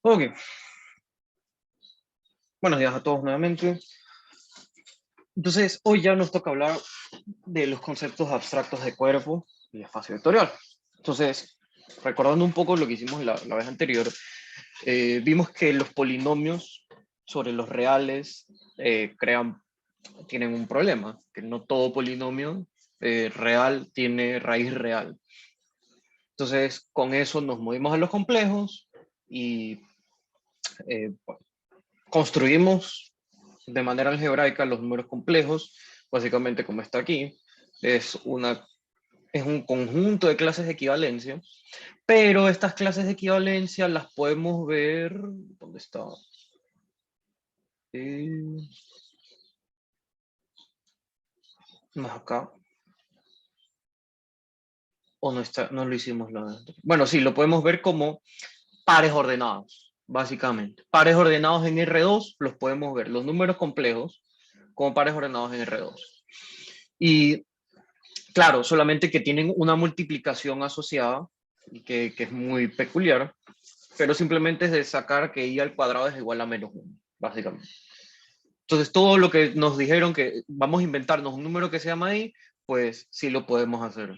Ok, buenos días a todos nuevamente. Entonces, hoy ya nos toca hablar de los conceptos abstractos de cuerpo y espacio vectorial. Entonces, recordando un poco lo que hicimos la vez anterior, vimos que los polinomios sobre los reales tienen un problema, que no todo polinomio real tiene raíz real. Entonces, con eso nos movimos a los complejos y bueno, construimos de manera algebraica los números complejos, básicamente como está aquí, es, es un conjunto de clases de equivalencia, pero estas clases de equivalencia las podemos ver, ¿dónde está? Más acá, o no está, no lo hicimos. Bueno, sí, lo podemos ver como pares ordenados, básicamente. Pares ordenados en R2 los podemos ver, los números complejos, como pares ordenados en R2. Y claro, solamente que tienen una multiplicación asociada, que es muy peculiar, pero simplemente es de sacar que i al cuadrado es igual a -1, básicamente. Entonces, todo lo que nos dijeron que vamos a inventarnos un número que se llama i, pues sí lo podemos hacer.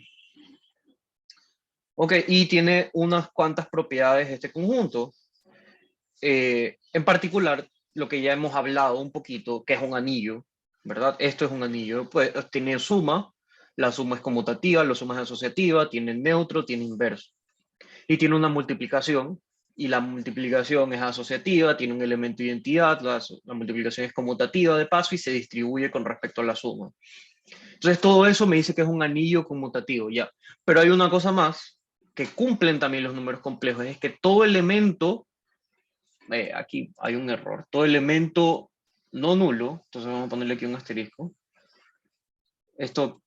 Ok, y tiene unas cuantas propiedades este conjunto. En particular, lo que ya hemos hablado un poquito, que es un anillo, ¿verdad? Esto es un anillo, pues tiene suma, la suma es conmutativa, la suma es asociativa, tiene neutro, tiene inverso. Y tiene una multiplicación, y la multiplicación es asociativa, tiene un elemento de identidad, la multiplicación es conmutativa de paso y se distribuye con respecto a la suma. Entonces todo eso me dice que es un anillo conmutativo, ya. Pero hay una cosa más, que cumplen también los números complejos, es que todo elemento aquí hay un error. Todo elemento no nulo, entonces vamos a ponerle aquí un asterisco. Esto,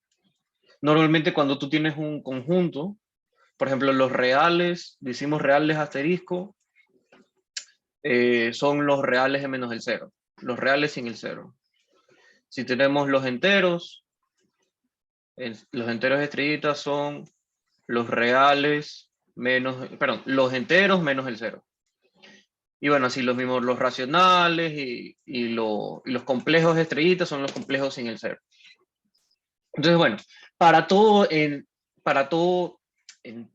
normalmente cuando tú tienes un conjunto, por ejemplo, los reales, decimos reales asterisco, son los reales de menos el cero. Los reales sin el cero. Si tenemos los enteros estrellitas son los reales menos, perdón, los enteros menos el cero. Y bueno, así los mismos, los racionales y los complejos estrellitas son los complejos sin el cero. Entonces, bueno, para todo, para todo, en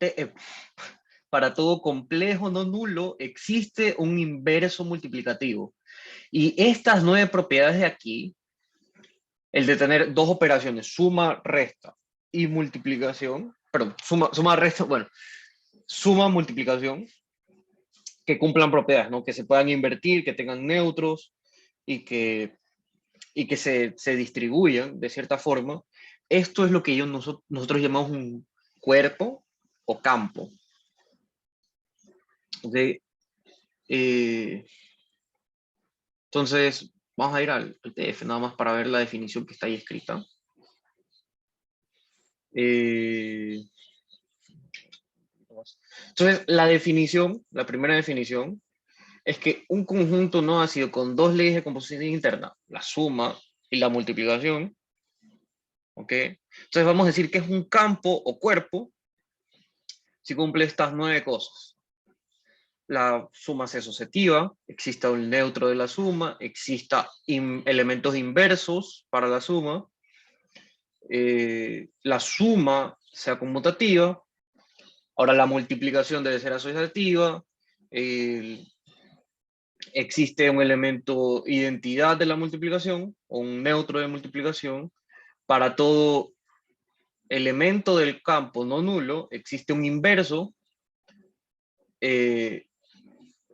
para todo complejo no nulo existe un inverso multiplicativo. Y estas 9 propiedades de aquí, el de tener dos operaciones, suma, resta y multiplicación, perdón, suma, resta, bueno, suma, multiplicación, que cumplan propiedades, ¿no? Que se puedan invertir, que tengan neutros y que se distribuyan de cierta forma. Esto es lo que nosotros llamamos un cuerpo o campo. ¿Okay? Entonces, vamos a ir al TF nada más para ver la definición que está ahí escrita. Entonces, la primera definición, es que un conjunto no ácido con dos leyes de composición interna, la suma y la multiplicación, ¿ok? Entonces vamos a decir que es un campo o cuerpo si cumple estas 9 cosas. La suma sea asociativa, exista un neutro de la suma, exista elementos inversos para la suma, la suma sea conmutativa, ahora la multiplicación debe ser asociativa, existe un elemento identidad de la multiplicación o un neutro de multiplicación. Para todo elemento del campo no nulo existe un inverso, existe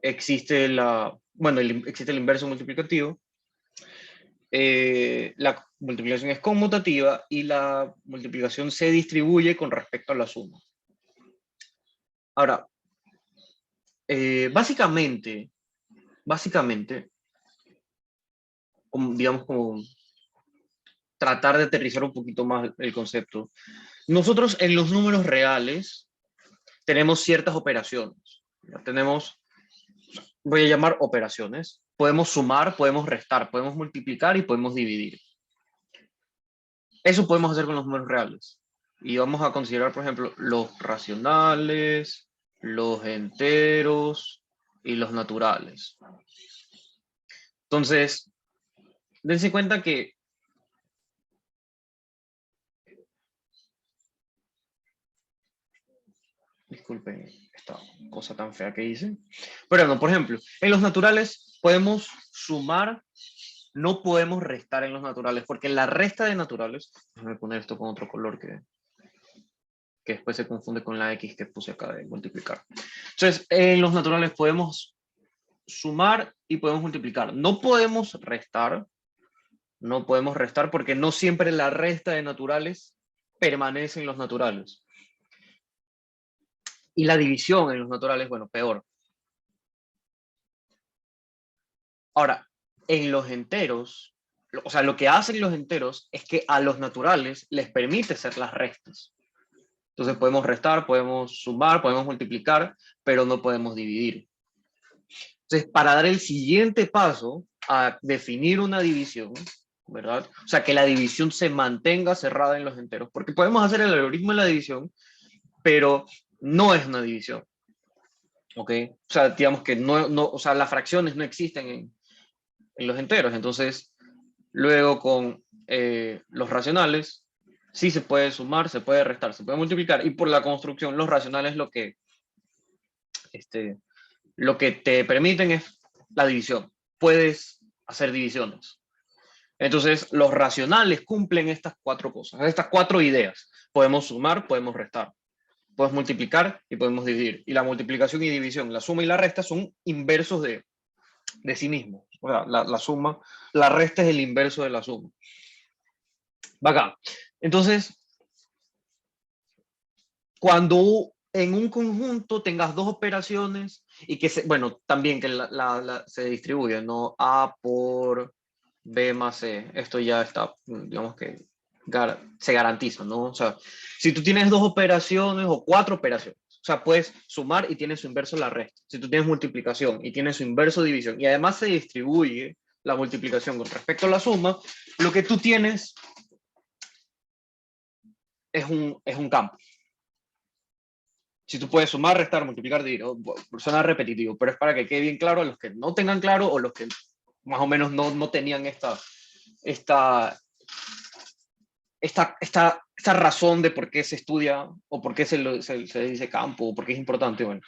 existe el inverso multiplicativo, la multiplicación es conmutativa y la multiplicación se distribuye con respecto a la suma. Ahora, básicamente, digamos como tratar de aterrizar un poquito más el concepto. Nosotros en los números reales tenemos ciertas operaciones. Voy a llamar operaciones. Podemos sumar, podemos restar, podemos multiplicar y podemos dividir. Eso podemos hacer con los números reales. Y vamos a considerar, por ejemplo, los racionales, los enteros y los naturales. Entonces, dense cuenta que disculpen esta cosa tan fea que hice. Pero no, por ejemplo, en los naturales podemos sumar, no podemos restar en los naturales, porque la resta de naturales, déjame poner esto con otro color que después se confunde con la X que puse acá de multiplicar. Entonces, en los naturales podemos sumar y podemos multiplicar. No podemos restar porque no siempre la resta de naturales permanece en los naturales. Y la división en los naturales, bueno, peor. Ahora, en los enteros, o sea, lo que hacen los enteros es que a los naturales les permite hacer las restas. Entonces podemos restar, podemos sumar, podemos multiplicar, pero no podemos dividir. Entonces, para dar el siguiente paso a definir una división, ¿verdad? O sea, que la división se mantenga cerrada en los enteros, porque podemos hacer el algoritmo de la división, pero no es una división. ¿Ok? O sea, digamos que o sea, las fracciones no existen en los enteros. Entonces, luego con los racionales, sí se puede sumar, se puede restar, se puede multiplicar. Y por la construcción, los racionales lo que te permiten es la división. Puedes hacer divisiones. Entonces, los racionales cumplen estas cuatro cosas, estas cuatro ideas. Podemos sumar, podemos restar, podemos multiplicar y podemos dividir. Y la multiplicación y división, la suma y la resta son inversos de sí mismos. O sea, la suma, la resta es el inverso de la suma. Bacán. Entonces, cuando en un conjunto tengas dos operaciones y que, bueno, también que se distribuye, ¿no? A por B más C. Esto ya está, digamos que se garantiza, ¿no? O sea, si tú tienes dos operaciones o cuatro operaciones, o sea, puedes sumar y tienes su inverso la resta. Si tú tienes multiplicación y tienes su inverso división y además se distribuye la multiplicación con respecto a la suma, lo que tú tienes es un campo. Si tú puedes sumar, restar, multiplicar, dividir, suena repetitivo, pero es para que quede bien claro a los que no tengan claro o los que más o menos no tenían esta razón de por qué se estudia o por qué se dice campo o por qué es importante. Bueno,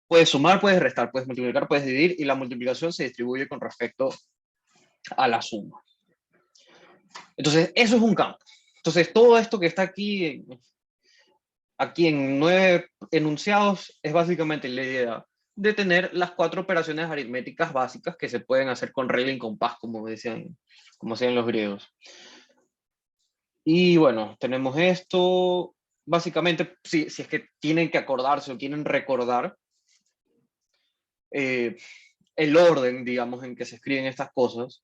puedes sumar, puedes restar, puedes multiplicar, puedes dividir y la multiplicación se distribuye con respecto a la suma. Entonces, eso es un campo. Entonces, todo esto que está aquí en 9 enunciados es básicamente la idea de tener las cuatro operaciones aritméticas básicas que se pueden hacer con regla y compás, como decían los griegos. Y bueno, tenemos esto. Básicamente, si es que tienen que acordarse o quieren recordar el orden, digamos, en que se escriben estas cosas,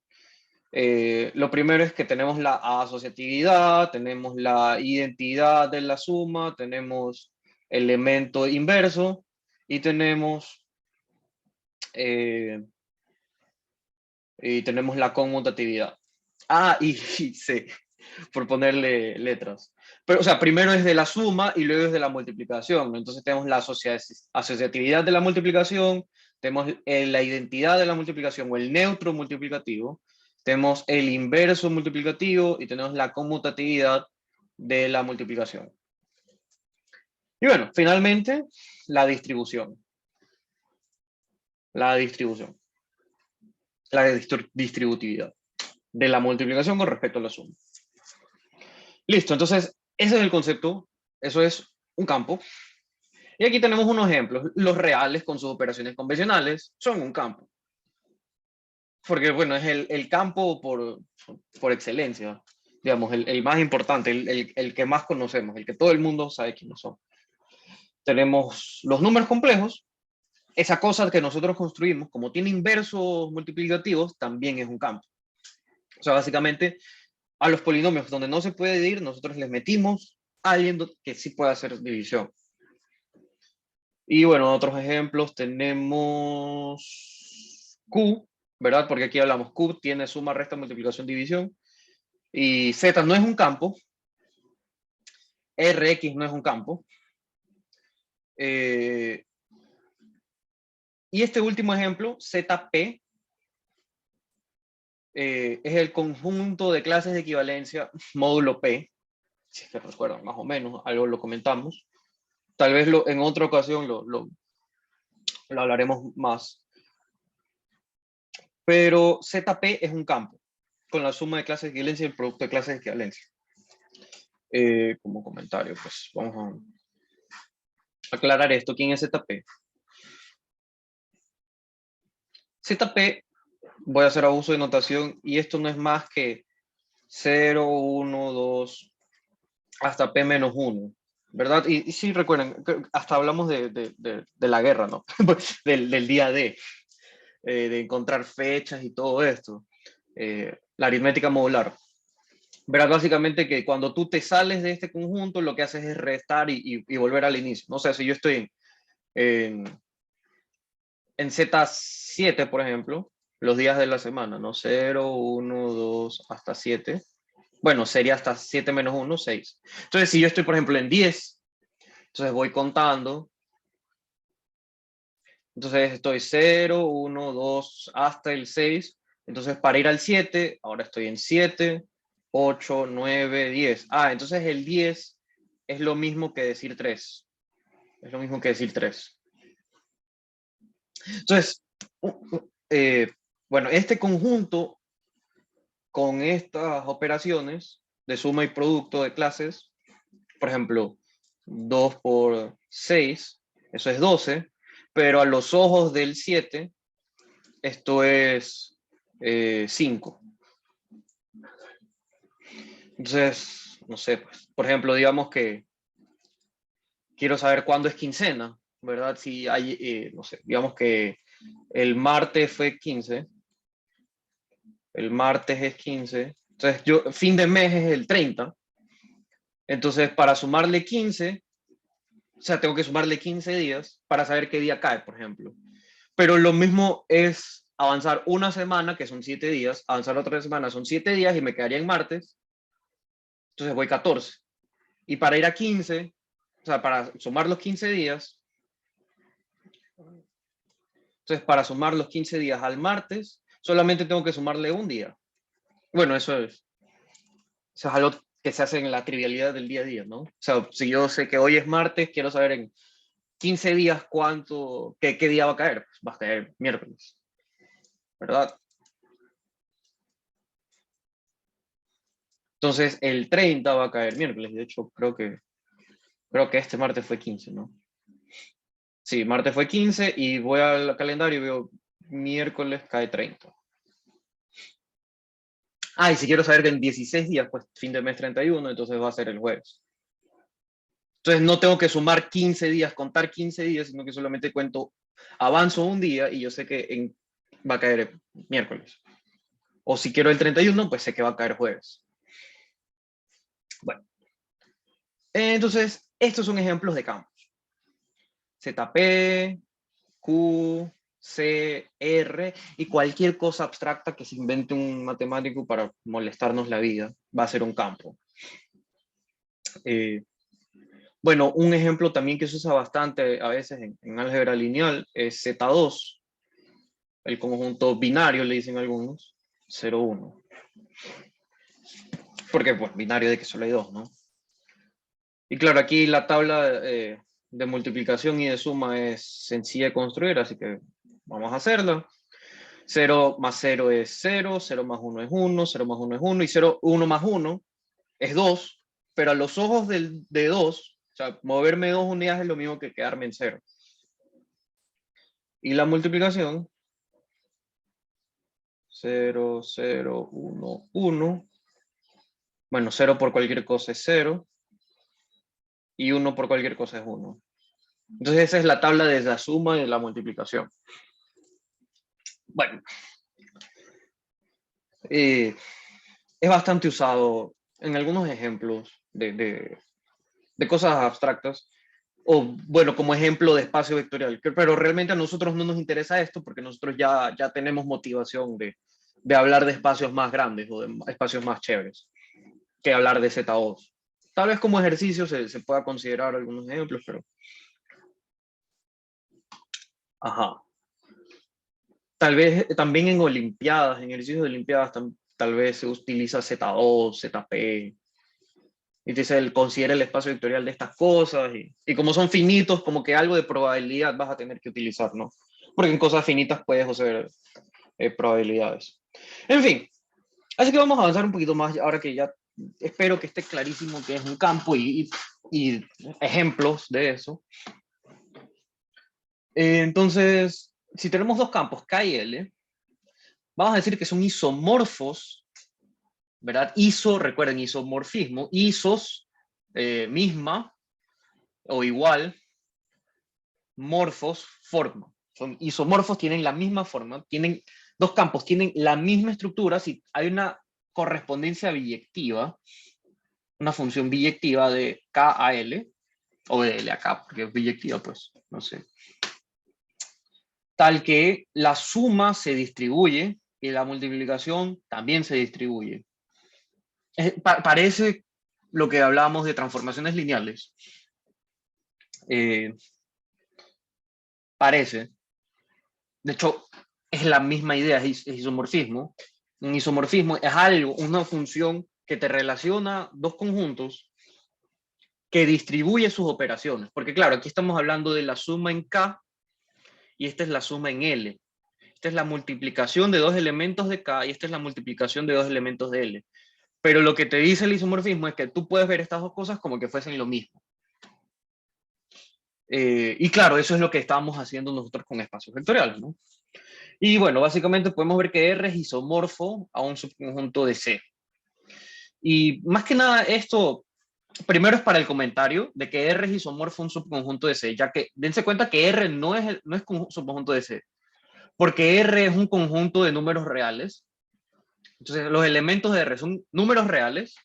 lo primero es que tenemos la asociatividad, tenemos la identidad de la suma, tenemos elemento inverso y tenemos la conmutatividad. Y sí, por ponerle letras. Pero, o sea, primero es de la suma y luego es de la multiplicación. Entonces tenemos la asociatividad de la multiplicación, tenemos la identidad de la multiplicación o el neutro multiplicativo, tenemos el inverso multiplicativo y tenemos la conmutatividad de la multiplicación. Y bueno, finalmente, la distribución. La distributividad de la multiplicación con respecto a la suma. Listo, entonces, ese es el concepto, eso es un campo. Y aquí tenemos unos ejemplos. Los reales con sus operaciones convencionales son un campo. Porque, bueno, es el campo por excelencia, digamos, el más importante, el que más conocemos, el que todo el mundo sabe quiénes son. Tenemos los números complejos, esa cosa que nosotros construimos, como tiene inversos multiplicativos, también es un campo. O sea, básicamente, a los polinomios donde no se puede dividir, nosotros les metimos a alguien que sí puede hacer división. Y bueno, otros ejemplos tenemos Q, ¿verdad? Porque aquí hablamos Q tiene suma, resta, multiplicación, división. Y Z no es un campo. RX no es un campo. Y este último ejemplo, ZP, es el conjunto de clases de equivalencia módulo P, si es que recuerdan más o menos, algo lo comentamos. Tal vez en otra ocasión lo hablaremos más. Pero ZP es un campo, con la suma de clases de equivalencia y el producto de clases de equivalencia. Como comentario, pues vamos a aclarar esto. ¿Quién es ZP? ZP, voy a hacer abuso de notación, y esto no es más que 0, 1, 2, hasta P menos 1, ¿verdad? Y sí, recuerden, hasta hablamos de la guerra, ¿no? del día D, de encontrar fechas y todo esto. La aritmética modular. Verás básicamente que cuando tú te sales de este conjunto, lo que haces es restar y volver al inicio, ¿no? O sea, si yo estoy en Z7, por ejemplo, los días de la semana, ¿no? 0, 1, 2, hasta 7. Bueno, sería hasta 7 menos 1, 6. Entonces, si yo estoy, por ejemplo, en 10, entonces voy contando. Entonces estoy 0, 1, 2, hasta el 6. Entonces, para ir al 7, ahora estoy en 7, 8, 9, 10. Ah, entonces el 10 es lo mismo que decir 3. Es lo mismo que decir 3. Entonces, bueno, este conjunto con estas operaciones de suma y producto de clases, por ejemplo, 2 por 6, eso es 12, pero a los ojos del 7, esto es 5. Entonces, no sé, pues, por ejemplo, digamos que quiero saber cuándo es quincena, ¿verdad? Si hay, no sé, digamos que el martes fue 15, el martes es 15, entonces fin de mes es el 30, entonces para sumarle 15, o sea, tengo que sumarle 15 días para saber qué día cae, por ejemplo. Pero lo mismo es avanzar una semana, que son 7 días, avanzar otra semana son 7 días y me quedaría en martes, entonces voy 14. Y para ir a 15, o sea, para sumar los 15 días, entonces para sumar los 15 días al martes, solamente tengo que sumarle un día. Bueno, eso es algo que se hace en la trivialidad del día a día, ¿no? O sea, si yo sé que hoy es martes, quiero saber en 15 días qué día va a caer. Pues va a caer miércoles, ¿verdad? Entonces el 30 va a caer miércoles. De hecho, creo que este martes fue 15, ¿no? Sí, martes fue 15 y voy al calendario y veo miércoles cae 30. Ah, y si quiero saber que en 16 días, pues fin de mes 31, entonces va a ser el jueves. Entonces no tengo que sumar 15 días, contar 15 días, sino que solamente avanzo un día y yo sé que va a caer miércoles. O si quiero el 31, pues sé que va a caer jueves. Bueno, entonces estos son ejemplos de campos. ZP, Q, C, R y cualquier cosa abstracta que se invente un matemático para molestarnos la vida va a ser un campo. Bueno, un ejemplo también que se usa bastante a veces en álgebra lineal es Z2, el conjunto binario, le dicen algunos, 0, 1. Porque, pues, binario de que solo hay dos, ¿no? Y claro, aquí la tabla de multiplicación y de suma es sencilla de construir, así que vamos a hacerla. 0 más 0 es 0, 0 más 1 es 1, 0 más 1 es 1, y 0, 1 más 1 es 2, pero a los ojos de 2, o sea, moverme 2 unidades es lo mismo que quedarme en 0. Y la multiplicación, 0, 0, 1, 1. Bueno, 0 por cualquier cosa es 0, y 1 por cualquier cosa es 1. Entonces esa es la tabla de la suma y de la multiplicación. Bueno, es bastante usado en algunos ejemplos de cosas abstractas, o bueno, como ejemplo de espacio vectorial, pero realmente a nosotros no nos interesa esto porque nosotros ya tenemos motivación de hablar de espacios más grandes o de espacios más chéveres que hablar de Z2. Tal vez como ejercicio se pueda considerar algunos ejemplos, pero... Ajá. Tal vez también en Olimpiadas, en ejercicios de Olimpiadas, tal vez se utiliza Z2, ZP, y te dice, considera el espacio vectorial de estas cosas, y como son finitos, como que algo de probabilidad vas a tener que utilizar, ¿no? Porque en cosas finitas puedes hacer probabilidades. En fin, así que vamos a avanzar un poquito más, ahora que ya espero que esté clarísimo que es un campo y ejemplos de eso. Entonces, si tenemos dos campos, K y L, vamos a decir que son isomorfos, ¿verdad? Recuerden, isomorfismo, isos, misma o igual, morfos, forma. Son isomorfos, tienen la misma forma, tienen dos campos, tienen la misma estructura, si hay una correspondencia biyectiva, una función biyectiva de K a L, o de L a K, porque es biyectiva, pues, no sé. Tal que la suma se distribuye y la multiplicación también se distribuye. Parece lo que hablábamos de transformaciones lineales. Parece. De hecho, es la misma idea, es isomorfismo. Un isomorfismo es algo, una función que te relaciona dos conjuntos que distribuye sus operaciones. Porque claro, aquí estamos hablando de la suma en K y esta es la suma en L. Esta es la multiplicación de dos elementos de K y esta es la multiplicación de dos elementos de L. Pero lo que te dice el isomorfismo es que tú puedes ver estas dos cosas como que fuesen lo mismo. Y claro, eso es lo que estábamos haciendo nosotros con espacios vectoriales, ¿no? Y bueno, básicamente podemos ver que R es isomorfo a un subconjunto de C. Y más que nada esto, primero es para el comentario de que R es isomorfo a un subconjunto de C, ya que dense cuenta que R no es subconjunto de C, porque R es un conjunto de números reales. Entonces los elementos de R son números reales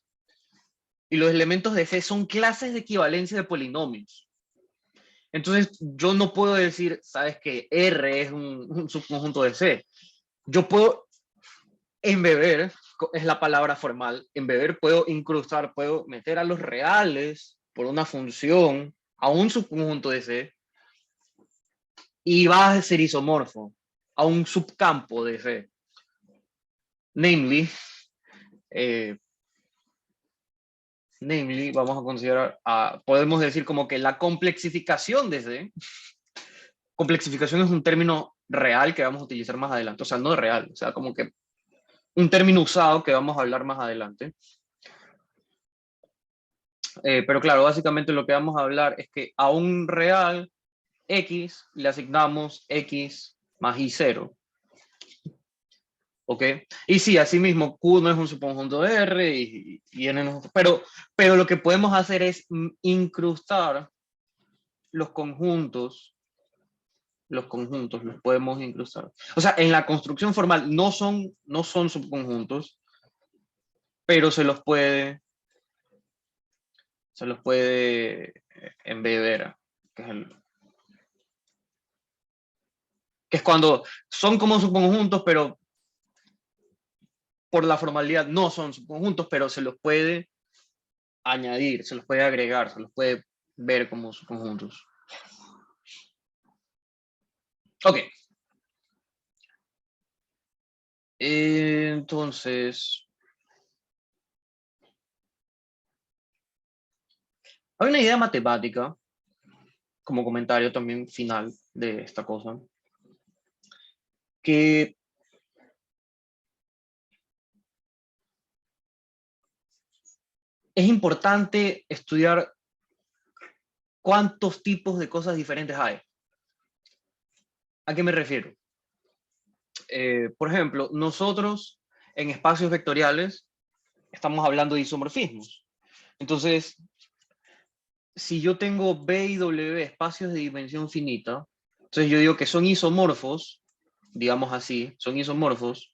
y los elementos de C son clases de equivalencia de polinomios. Entonces yo no puedo decir, sabes que R es un subconjunto de C. Yo puedo embeber, es la palabra formal, embeber, puedo incrustar, puedo meter a los reales por una función a un subconjunto de C y va a ser isomorfo a un subcampo de C. Namely, vamos a considerar, podemos decir como que la complexificación de C, complexificación es un término real que vamos a utilizar más adelante, o sea, no real, o sea, como que un término usado que vamos a hablar más adelante. Pero claro, básicamente lo que vamos a hablar es que a un real X le asignamos X más Y0. ¿Ok? Y sí, asimismo, Q no es un subconjunto de R y N no es, pero lo que podemos hacer es incrustar los conjuntos los podemos incrustar. O sea, en la construcción formal no son subconjuntos, pero se los puede embeber, que es cuando son como subconjuntos, pero por la formalidad no son subconjuntos, pero se los puede añadir, se los puede agregar, se los puede ver como subconjuntos. Ok. Entonces, hay una idea matemática, como comentario también final de esta cosa, que es importante estudiar cuántos tipos de cosas diferentes hay. ¿A qué me refiero? Por ejemplo, nosotros en espacios vectoriales estamos hablando de isomorfismos. Entonces, si yo tengo B y W espacios de dimensión finita, entonces yo digo que son isomorfos, digamos así, son isomorfos.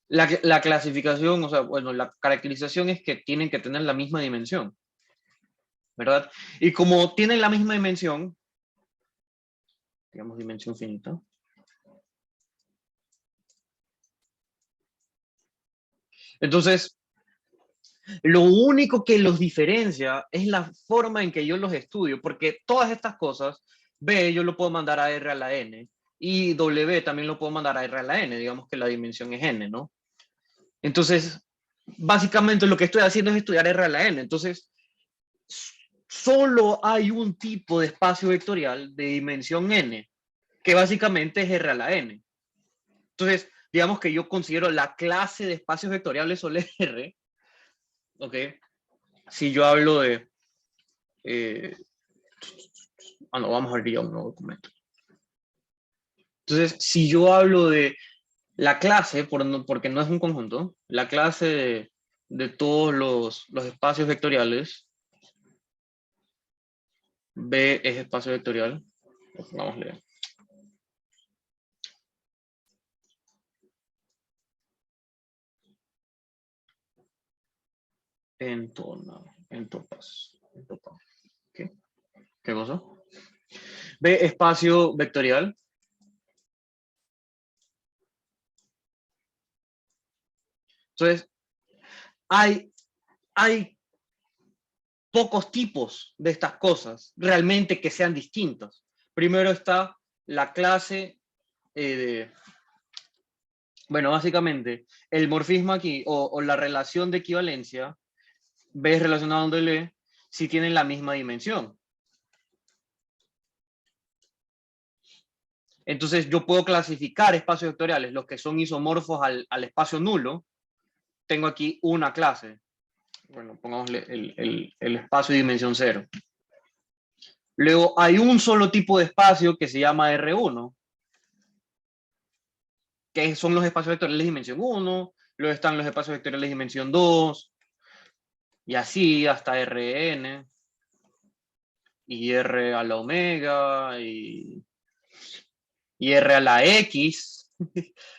La clasificación, o sea, bueno, la caracterización es que tienen que tener la misma dimensión, ¿verdad? Y como tienen la misma dimensión, digamos dimensión finita, entonces, lo único que los diferencia es la forma en que yo los estudio, porque todas estas cosas, B yo lo puedo mandar a R a la N, Y W también lo puedo mandar a R a la N, digamos que la dimensión es N, ¿no? Entonces, básicamente lo que estoy haciendo es estudiar R a la N. Entonces, solo hay un tipo de espacio vectorial de dimensión N, que básicamente es R a la N. Entonces, digamos que yo considero la clase de espacios vectoriales solo R, ¿ok? Si yo hablo de... no, vamos a abrir ya un nuevo documento. Entonces, si yo hablo de la clase, porque no es un conjunto, la clase de todos los espacios vectoriales, B es espacio vectorial, vamos a leer. Entopas. ¿Qué? ¿Qué cosa? B espacio vectorial. Entonces, hay pocos tipos de estas cosas realmente que sean distintas. Primero está la clase de... Bueno, básicamente, el morfismo aquí, o la relación de equivalencia, B es relacionado a un L, si tienen la misma dimensión. Entonces, yo puedo clasificar espacios vectoriales, los que son isomorfos al espacio nulo. Tengo aquí una clase. Bueno, pongámosle el espacio de dimensión 0. Luego hay un solo tipo de espacio que se llama R1, que son los espacios vectoriales de dimensión 1, luego están los espacios vectoriales de dimensión 2, y así hasta Rn, y R a la omega, y R a la X.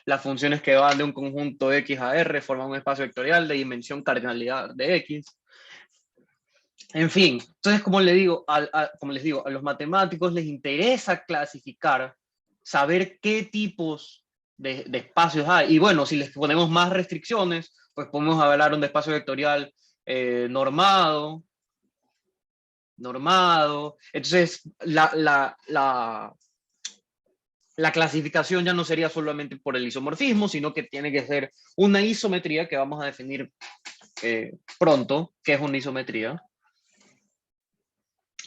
Las funciones que van de un conjunto X a R forman un espacio vectorial de dimensión cardinalidad de X. En fin, entonces como les digo, a los matemáticos les interesa clasificar, saber qué tipos de espacios hay. Y bueno, si les ponemos más restricciones, pues podemos hablar de un espacio vectorial normado. Entonces, la clasificación ya no sería solamente por el isomorfismo, sino que tiene que ser una isometría que vamos a definir pronto, que es una isometría.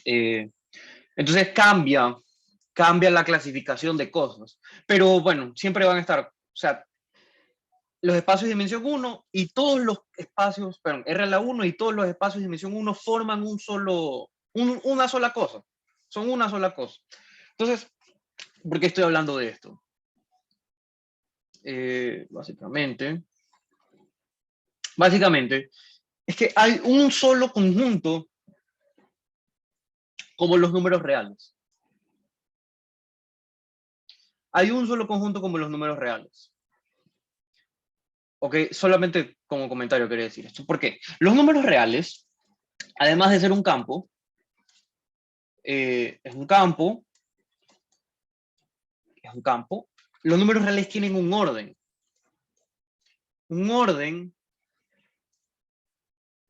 Entonces cambia la clasificación de cosas. Pero bueno, siempre van a estar, o sea, los espacios de dimensión 1 y todos los espacios, perdón, R a la 1 y todos los espacios de dimensión 1 forman una sola cosa. Son una sola cosa. Entonces, ¿por qué estoy hablando de esto? Básicamente, es que hay un solo conjunto como los números reales. Hay un solo conjunto como los números reales. Ok, solamente como comentario quería decir esto. Porque los números reales, además de ser un campo, es un campo, los números reales tienen un orden. Un orden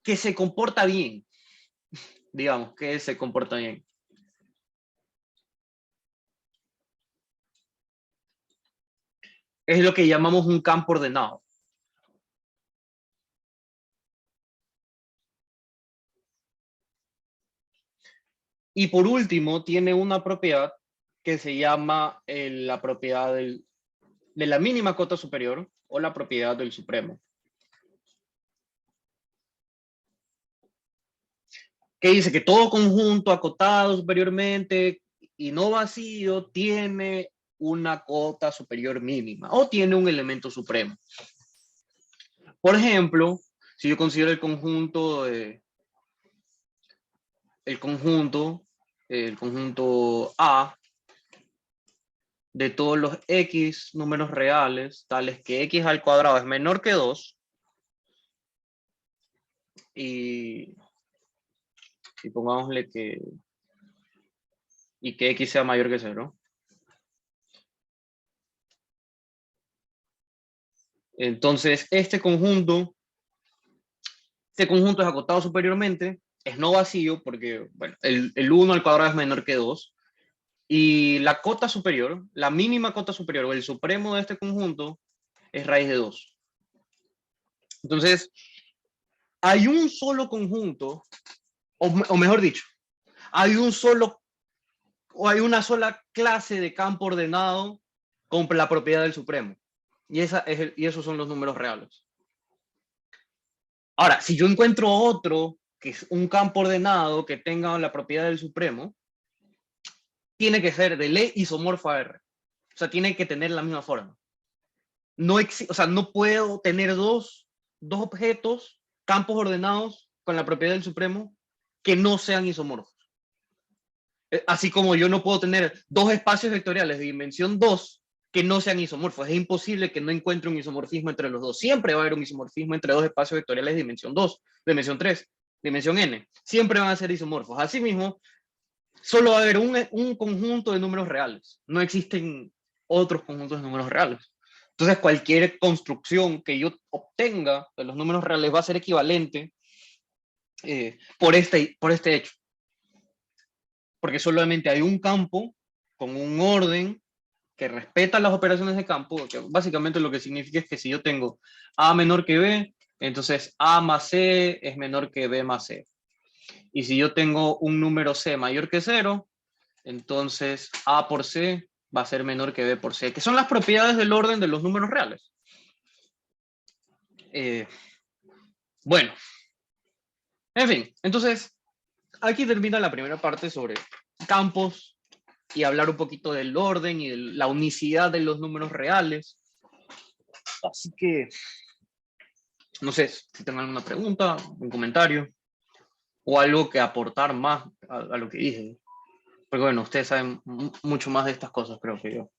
que se comporta bien. Digamos, que se comporta bien. Es lo que llamamos un campo ordenado. Y por último, tiene una propiedad que se llama la propiedad de la mínima cota superior o la propiedad del supremo. Que dice que todo conjunto acotado superiormente y no vacío tiene una cota superior mínima o tiene un elemento supremo. Por ejemplo, si yo considero el conjunto A de todos los X números reales, tales que X al cuadrado es menor que 2, y pongámosle que X sea mayor que 0. Entonces, este conjunto es acotado superiormente, es no vacío, porque bueno, el 1 al cuadrado es menor que 2, Y la cota superior, la mínima cota superior o el supremo de este conjunto es raíz de 2. Entonces, hay un solo conjunto, o mejor dicho, hay un solo o hay una sola clase de campo ordenado con la propiedad del supremo. Y esos son los números reales. Ahora, si yo encuentro otro que es un campo ordenado que tenga la propiedad del supremo, tiene que ser de ley isomorfo a R. O sea, tiene que tener la misma forma. O sea, no puedo tener dos objetos, campos ordenados con la propiedad del supremo que no sean isomorfos. Así como yo no puedo tener dos espacios vectoriales de dimensión 2 que no sean isomorfos. Es imposible que no encuentre un isomorfismo entre los dos. Siempre va a haber un isomorfismo entre dos espacios vectoriales de dimensión 2, dimensión 3, dimensión n. Siempre van a ser isomorfos. Asimismo, solo va a haber un conjunto de números reales. No existen otros conjuntos de números reales. Entonces, cualquier construcción que yo obtenga de los números reales va a ser equivalente por este hecho. Porque solamente hay un campo con un orden que respeta las operaciones de campo, que básicamente lo que significa es que si yo tengo A menor que B, entonces A más C es menor que B más C. Y si yo tengo un número C mayor que 0, entonces A por C va a ser menor que B por C, que son las propiedades del orden de los números reales. Bueno, en fin, entonces aquí termina la primera parte sobre campos y hablar un poquito del orden y de la unicidad de los números reales. Así que, no sé si tengan alguna pregunta, un comentario o algo que aportar más a lo que dije. Porque bueno, ustedes saben mucho más de estas cosas, creo que yo.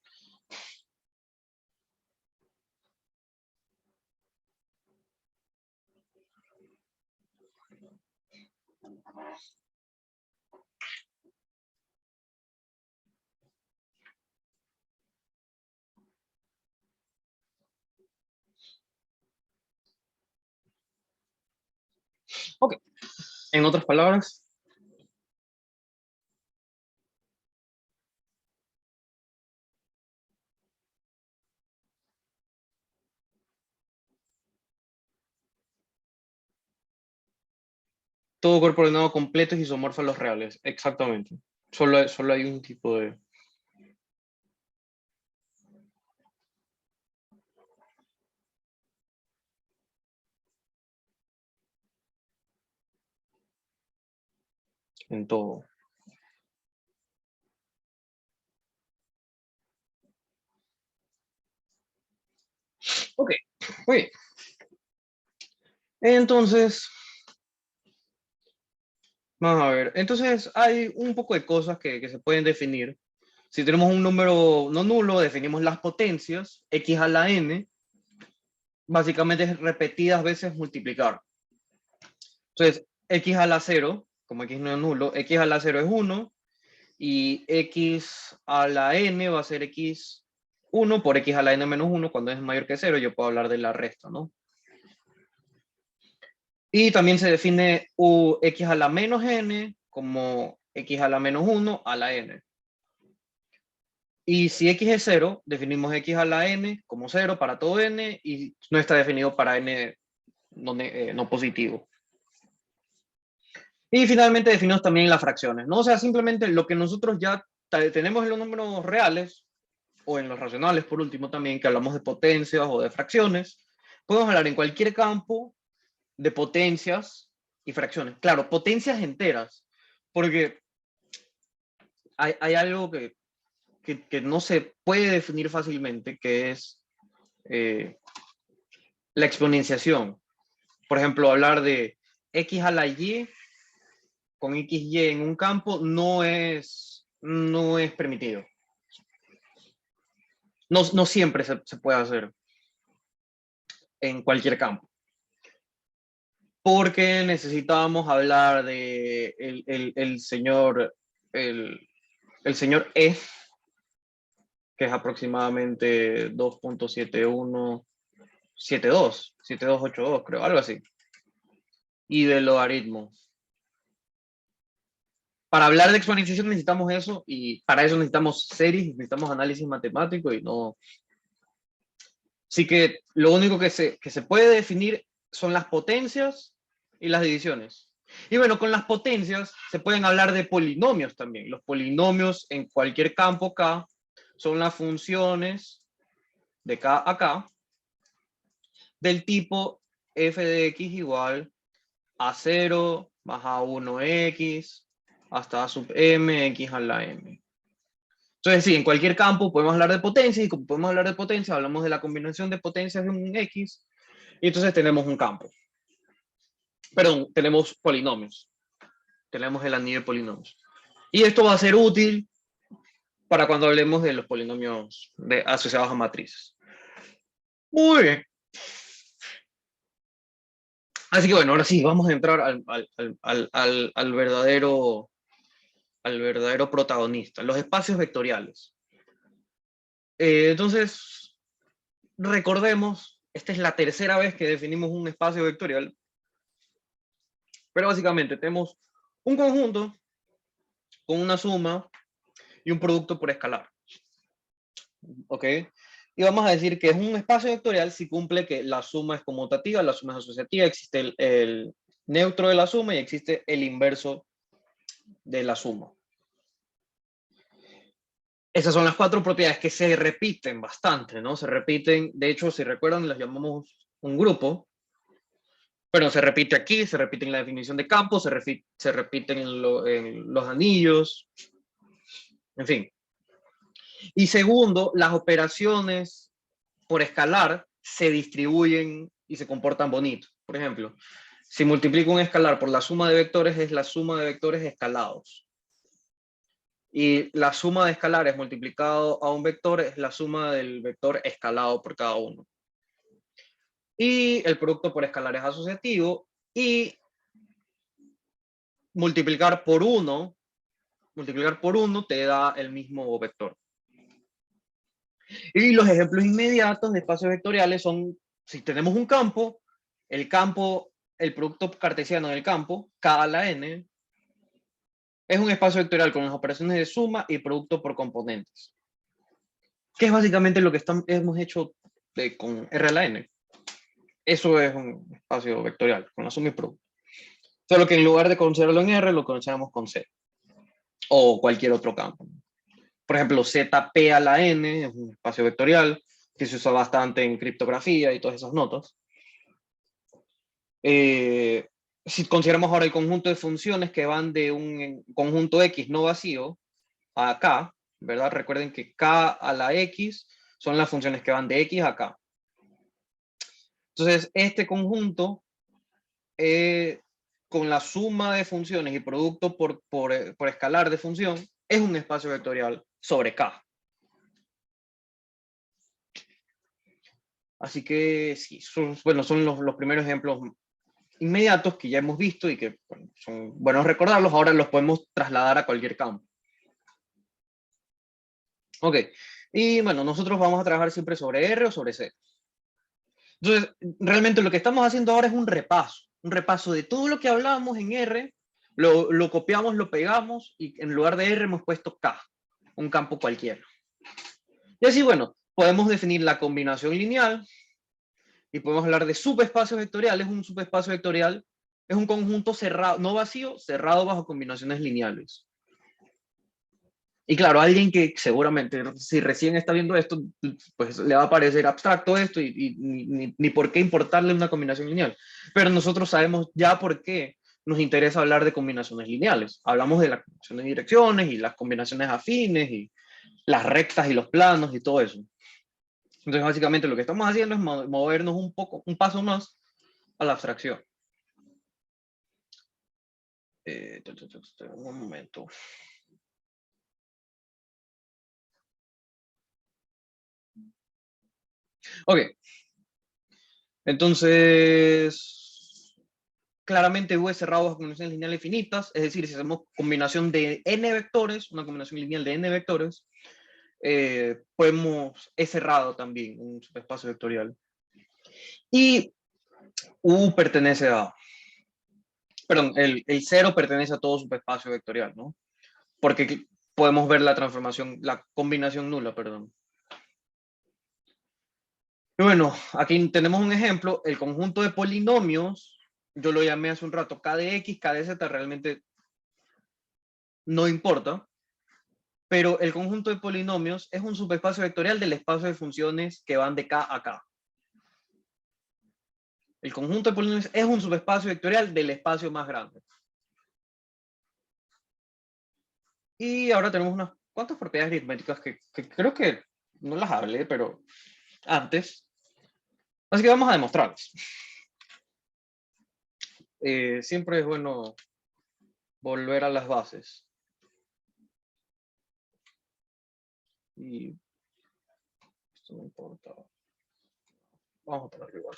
Ok, en otras palabras, todo cuerpo ordenado completo es isomorfo a los reales, exactamente. Solo hay un tipo de... en todo. Ok, muy bien. Entonces, vamos a ver. Entonces, hay un poco de cosas que se pueden definir. Si tenemos un número no nulo, definimos las potencias, x a la n, básicamente es repetidas veces multiplicar. Entonces, x a la 0, como x no es nulo, x a la 0 es 1, y x a la n va a ser x1 por x a la n menos 1, cuando es mayor que 0, yo puedo hablar de la resta, ¿no? Y también se define x a la menos n como x a la menos 1 a la n. Y si x es 0, definimos x a la n como 0 para todo n y no está definido para n no positivo. Y finalmente definimos también las fracciones, ¿no? O sea, simplemente lo que nosotros ya tenemos en los números reales o en los racionales, por último también, que hablamos de potencias o de fracciones, podemos hablar en cualquier campo de potencias y fracciones. Claro, potencias enteras, porque hay algo que no se puede definir fácilmente, que es la exponenciación. Por ejemplo, hablar de x a la y con xy en un campo no es permitido. No siempre se puede hacer en cualquier campo. Porque necesitábamos hablar de el señor E, que es aproximadamente 2.7172, creo, algo así. Y de logaritmos. para hablar de exponenciación necesitamos eso, y para eso necesitamos series, necesitamos análisis matemático, y no. Así que lo único que se puede definir son las potencias y las divisiones. Y bueno, con las potencias se pueden hablar de polinomios también. Los polinomios en cualquier campo K son las funciones de K a K del tipo f de x igual a 0 más a1x hasta a sub m x a la m. Entonces, sí, en cualquier campo podemos hablar de potencia, y como podemos hablar de potencia, hablamos de la combinación de potencias de un x, y entonces tenemos un campo. Perdón, tenemos polinomios. Tenemos el anillo de polinomios. Y esto va a ser útil para cuando hablemos de los polinomios asociados a matrices. Muy bien. Así que bueno, ahora sí, vamos a entrar al verdadero protagonista, los espacios vectoriales. Entonces, recordemos, esta es la tercera vez que definimos un espacio vectorial, pero básicamente tenemos un conjunto con una suma y un producto por escalar. ¿Ok? Y vamos a decir que es un espacio vectorial si cumple que la suma es conmutativa, la suma es asociativa, existe el neutro de la suma y existe el inverso de la suma. Esas son las cuatro propiedades que se repiten bastante, ¿no? Se repiten, de hecho, si recuerdan, las llamamos un grupo. Pero se repite aquí, se repite en la definición de campo, se repite en los anillos, en fin. Y segundo, las operaciones por escalar se distribuyen y se comportan bonito. Por ejemplo, si multiplico un escalar por la suma de vectores, es la suma de vectores escalados. Y la suma de escalares multiplicado a un vector es la suma del vector escalado por cada uno. Y el producto por escalar es asociativo, y multiplicar por uno te da el mismo vector. Y los ejemplos inmediatos de espacios vectoriales son, si tenemos un campo, el producto cartesiano del campo, K a la n, es un espacio vectorial con las operaciones de suma y producto por componentes. Que es básicamente lo que hemos hecho con R a la n. Eso es un espacio vectorial, con la suma y producto. Solo que en lugar de considerarlo en R, lo consideramos con C. O cualquier otro campo. Por ejemplo, ZP a la n es un espacio vectorial que se usa bastante en criptografía y todas esas notas. Si consideramos ahora el conjunto de funciones que van de un conjunto X no vacío a K, ¿verdad? Recuerden que K a la X son las funciones que van de X a K. Entonces, este conjunto, con la suma de funciones y producto por escalar de función, es un espacio vectorial sobre K. Así que sí, son los primeros ejemplos inmediatos que ya hemos visto y que bueno, son buenos recordarlos. Ahora los podemos trasladar a cualquier campo. Ok, y bueno, nosotros vamos a trabajar siempre sobre R o sobre C. Entonces, realmente lo que estamos haciendo ahora es un repaso de todo lo que hablábamos en R, lo copiamos, lo pegamos, y en lugar de R hemos puesto K, un campo cualquiera. Y así, bueno, podemos definir la combinación lineal, y podemos hablar de subespacios vectoriales. Un subespacio vectorial es un conjunto cerrado, no vacío, cerrado bajo combinaciones lineales. Y claro, alguien que seguramente, si recién está viendo esto, pues le va a parecer abstracto esto y ni por qué importarle una combinación lineal. Pero nosotros sabemos ya por qué nos interesa hablar de combinaciones lineales. Hablamos de las combinaciones de direcciones y las combinaciones afines y las rectas y los planos y todo eso. Entonces, básicamente lo que estamos haciendo es movernos un paso más a la abstracción. Un momento. Ok. Entonces, claramente U es cerrado bajo combinaciones lineales finitas, es decir, si hacemos combinación de n vectores, una combinación lineal de n vectores, es cerrado también, un subespacio vectorial. Y U pertenece a Perdón, el 0 pertenece a todo subespacio vectorial, ¿no? Porque podemos ver la transformación, la combinación nula, perdón. Y bueno, aquí tenemos un ejemplo, el conjunto de polinomios, yo lo llamé hace un rato, k de x, k de z, realmente no importa, pero el conjunto de polinomios es un subespacio vectorial del espacio de funciones que van de k a k. El conjunto de polinomios es un subespacio vectorial del espacio más grande. Y ahora tenemos unas cuantas propiedades aritméticas que creo que no las hablé, pero antes. Así que vamos a demostrarlas. Siempre es bueno volver a las bases. Y esto no importa. Vamos a ponerlo igual.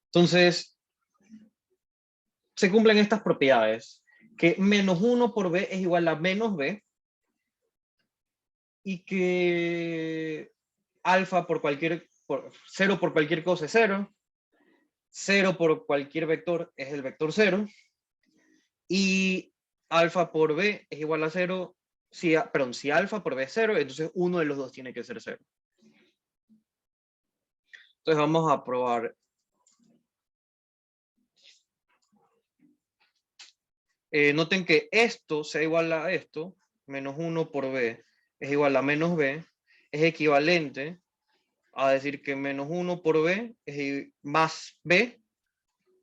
Entonces, se cumplen estas propiedades, que menos 1 por b es igual a menos b, y que alfa por 0 por cualquier cosa es 0, 0 por cualquier vector es el vector 0, y alfa por b es igual a 0, si alfa por b es 0, entonces uno de los dos tiene que ser 0. Entonces vamos a probar. Noten que esto sea igual a esto, menos 1 por b es igual a menos b, es equivalente a decir que menos 1 por b más b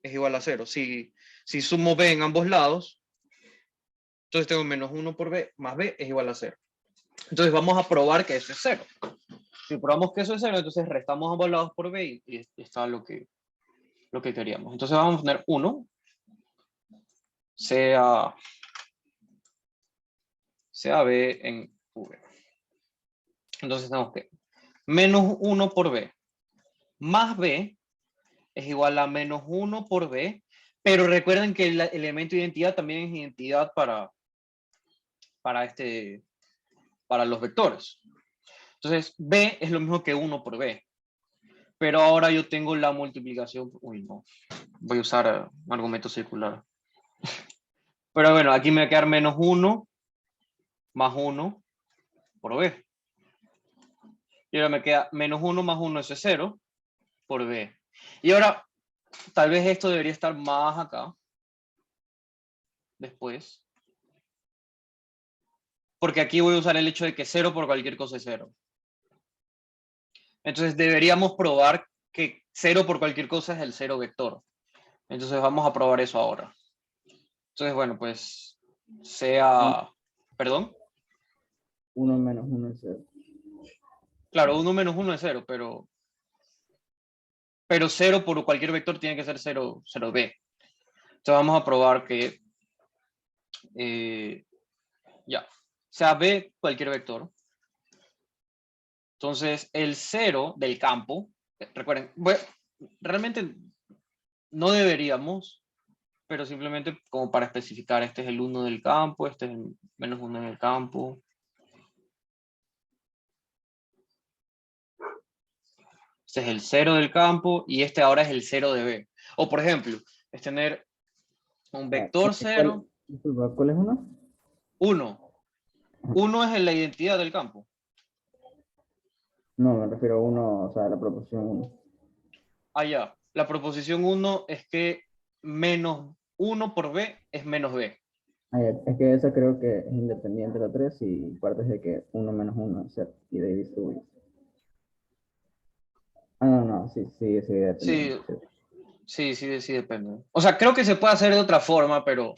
es igual a 0. Si sumo b en ambos lados, entonces tengo menos 1 por b más b es igual a 0. Entonces vamos a probar que eso es 0. Si probamos que eso es 0, entonces restamos ambos lados por b y está lo que queríamos. Entonces vamos a poner 1, sea b en v. Entonces tenemos que menos 1 por b más b es igual a menos 1 por b, pero recuerden que el elemento de identidad también es identidad para los vectores. Entonces, b es lo mismo que 1 por b. Pero ahora yo tengo la multiplicación. Uy, no. Voy a usar un argumento circular. Pero bueno, aquí me va a quedar menos 1 más 1 por b. Y ahora me queda menos 1 más 1, eso es 0, por b. Y ahora, tal vez esto debería estar más acá. Después. Porque aquí voy a usar el hecho de que 0 por cualquier cosa es 0. Entonces deberíamos probar que 0 por cualquier cosa es el 0 vector. Entonces vamos a probar eso ahora. Entonces, bueno, pues perdón. 1 menos 1 es 0. Claro, 1 menos 1 es 0, pero 0 por cualquier vector tiene que ser 0, 0b. Entonces vamos a probar que sea b cualquier vector. Entonces el 0 del campo, recuerden, realmente no deberíamos, pero simplemente como para especificar, este es el 1 del campo, este es el menos 1 en el campo. Este es el 0 del campo y este ahora es el 0 de b. O por ejemplo, es tener un vector 0, Disculpa, ¿cuál es 1? 1. 1 es la identidad del campo. No, me refiero a 1, o sea, a la proporción 1. Ya. La proposición 1 es que menos 1 por b es menos b. Es que esa creo que es independiente de la 3 y partes de que 1 menos 1 es 0 y de ahí distribuye. No, sí, Sí, dependiente. sí depende. O sea, creo que se puede hacer de otra forma, pero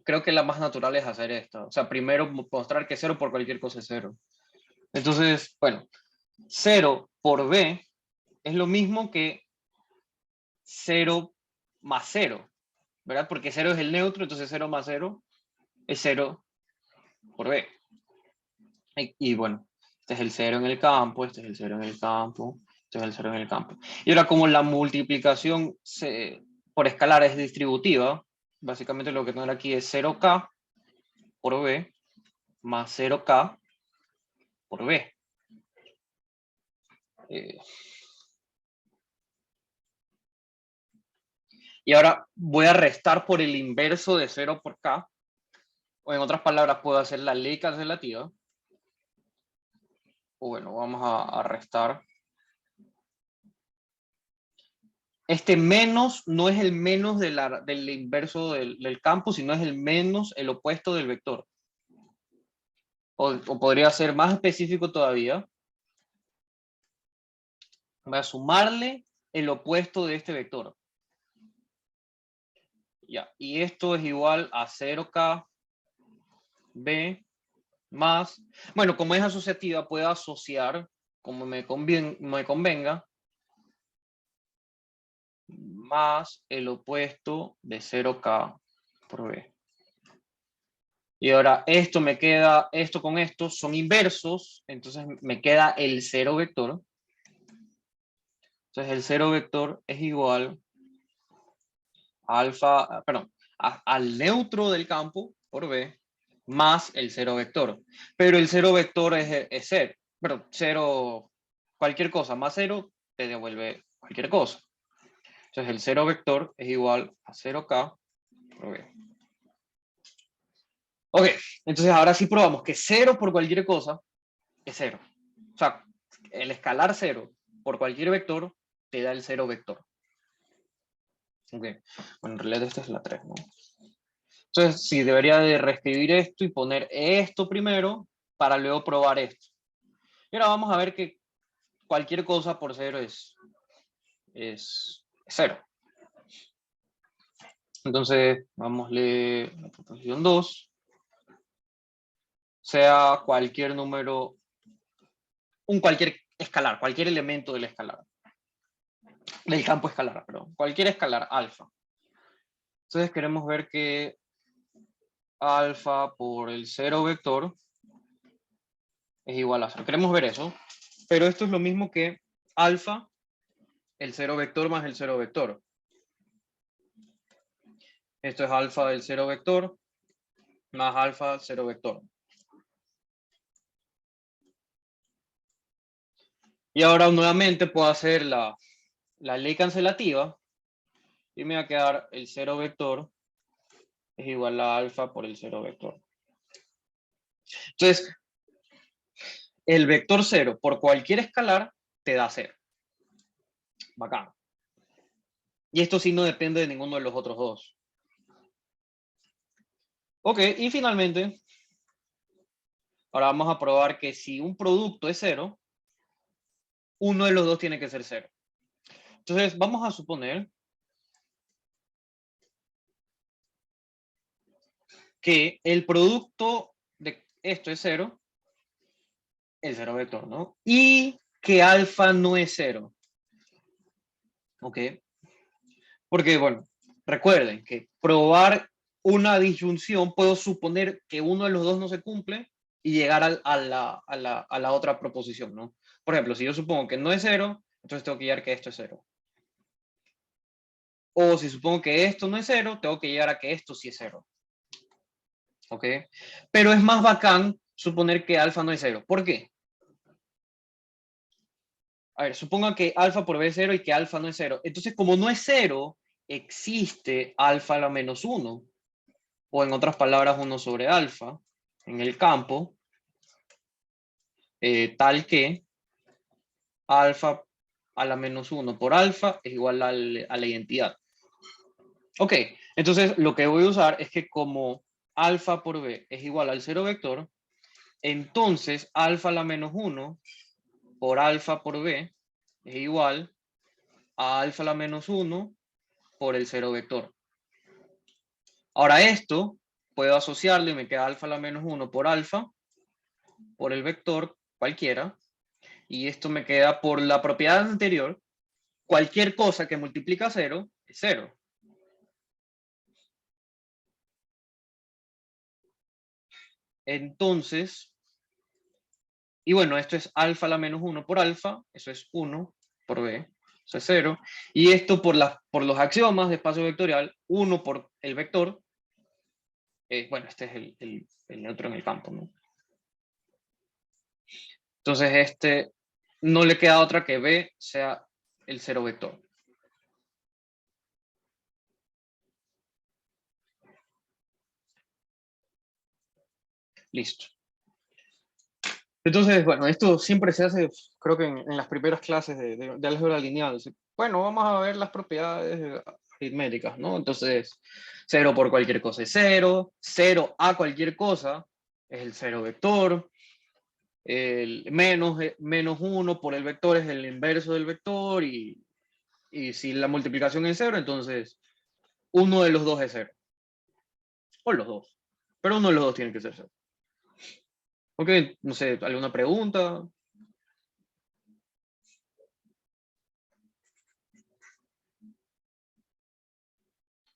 creo que la más natural es hacer esta. O sea, primero mostrar que 0 por cualquier cosa es 0. Entonces, bueno, 0 por b es lo mismo que 0 más 0, ¿verdad? Porque 0 es el neutro, entonces 0 más 0 es 0 por b. Y bueno, este es el 0 en el campo, este es el 0 en el campo, este es el 0 en el campo. Y ahora como la multiplicación por escalar es distributiva, básicamente lo que tengo aquí es 0k por b más 0k por b. Y ahora voy a restar por el inverso de 0 por k. O en otras palabras, puedo hacer la ley cancelativa. O bueno, vamos a restar. Este menos no es el menos del inverso del campo, sino es el menos el opuesto del vector. O podría ser más específico todavía. Voy a sumarle el opuesto de este vector. Ya, y esto es igual a 0k b más, bueno, como es asociativa, puedo asociar como me convenga, más el opuesto de 0k por b. Y ahora esto me queda, esto con esto son inversos, entonces me queda el 0 vector. Entonces el 0 vector es igual a alfa, perdón, al neutro del campo por b más el 0 vector. Pero el 0 vector es 0, pero 0, cualquier cosa más 0 te devuelve cualquier cosa. Entonces el 0 vector es igual a 0k por b. Ok, entonces ahora sí probamos que 0 por cualquier cosa es 0. O sea, el escalar 0 por cualquier vector te da el 0 vector. Ok, bueno, en realidad esta es la 3, ¿no? Entonces, sí, debería de reescribir esto y poner esto primero para luego probar esto. Y ahora vamos a ver que cualquier cosa por 0 es 0. Entonces, vámosle a la proposición 2. Sea cualquier número, cualquier escalar, cualquier elemento del escalar. Del campo escalar, perdón. Cualquier escalar, alfa. Entonces queremos ver que alfa por el 0 vector es igual a 0. Queremos ver eso, pero esto es lo mismo que alfa, el 0 vector más el 0 vector. Esto es alfa del 0 vector más alfa del 0 vector. Y ahora nuevamente puedo hacer la ley cancelativa y me va a quedar el 0 vector es igual a alfa por el 0 vector. Entonces, el vector 0 por cualquier escalar te da 0. Bacán. Y esto sí no depende de ninguno de los otros dos. Ok, y finalmente, ahora vamos a probar que si un producto es 0, uno de los dos tiene que ser 0. Entonces, vamos a suponer que el producto de esto es 0, el 0 vector, ¿no? Y que alfa no es 0. ¿Ok? Porque, bueno, recuerden que probar una disyunción, puedo suponer que uno de los dos no se cumple y llegar a la otra proposición, ¿no? Por ejemplo, si yo supongo que no es 0, entonces tengo que llegar que esto es 0. O si supongo que esto no es 0, tengo que llegar a que esto sí es 0. ¿Ok? Pero es más bacán suponer que alfa no es 0. ¿Por qué? A ver, supongan que alfa por b es 0 y que alfa no es 0. Entonces, como no es 0, existe alfa a la menos 1. O en otras palabras, 1 sobre alfa en el campo, tal que alfa a la menos 1 por alfa es igual a la identidad. Ok, entonces lo que voy a usar es que como alfa por b es igual al 0 vector, entonces alfa a la menos 1 por alfa por b es igual a alfa a la menos 1 por el 0 vector. Ahora esto puedo asociarlo y me queda alfa a la menos 1 por alfa por el vector cualquiera, y esto me queda por la propiedad anterior, cualquier cosa que multiplica 0 es 0. Entonces, y bueno, esto es alfa a la menos 1 por alfa, eso es 1 por b, eso es 0. Y esto por los axiomas de espacio vectorial, 1 por el vector, bueno, este es el neutro en el campo, ¿no? Entonces, este no le queda otra que b sea el 0 vector. Listo. Entonces, bueno, esto siempre se hace, creo que en las primeras clases de álgebra lineal. Bueno, vamos a ver las propiedades aritméticas, ¿no? Entonces, 0 por cualquier cosa es 0, 0 a cualquier cosa es el 0 vector, el menos 1 por el vector es el inverso del vector, y si la multiplicación es 0, entonces uno de los dos es 0. O los dos. Pero uno de los dos tiene que ser 0. Ok, no sé, ¿alguna pregunta?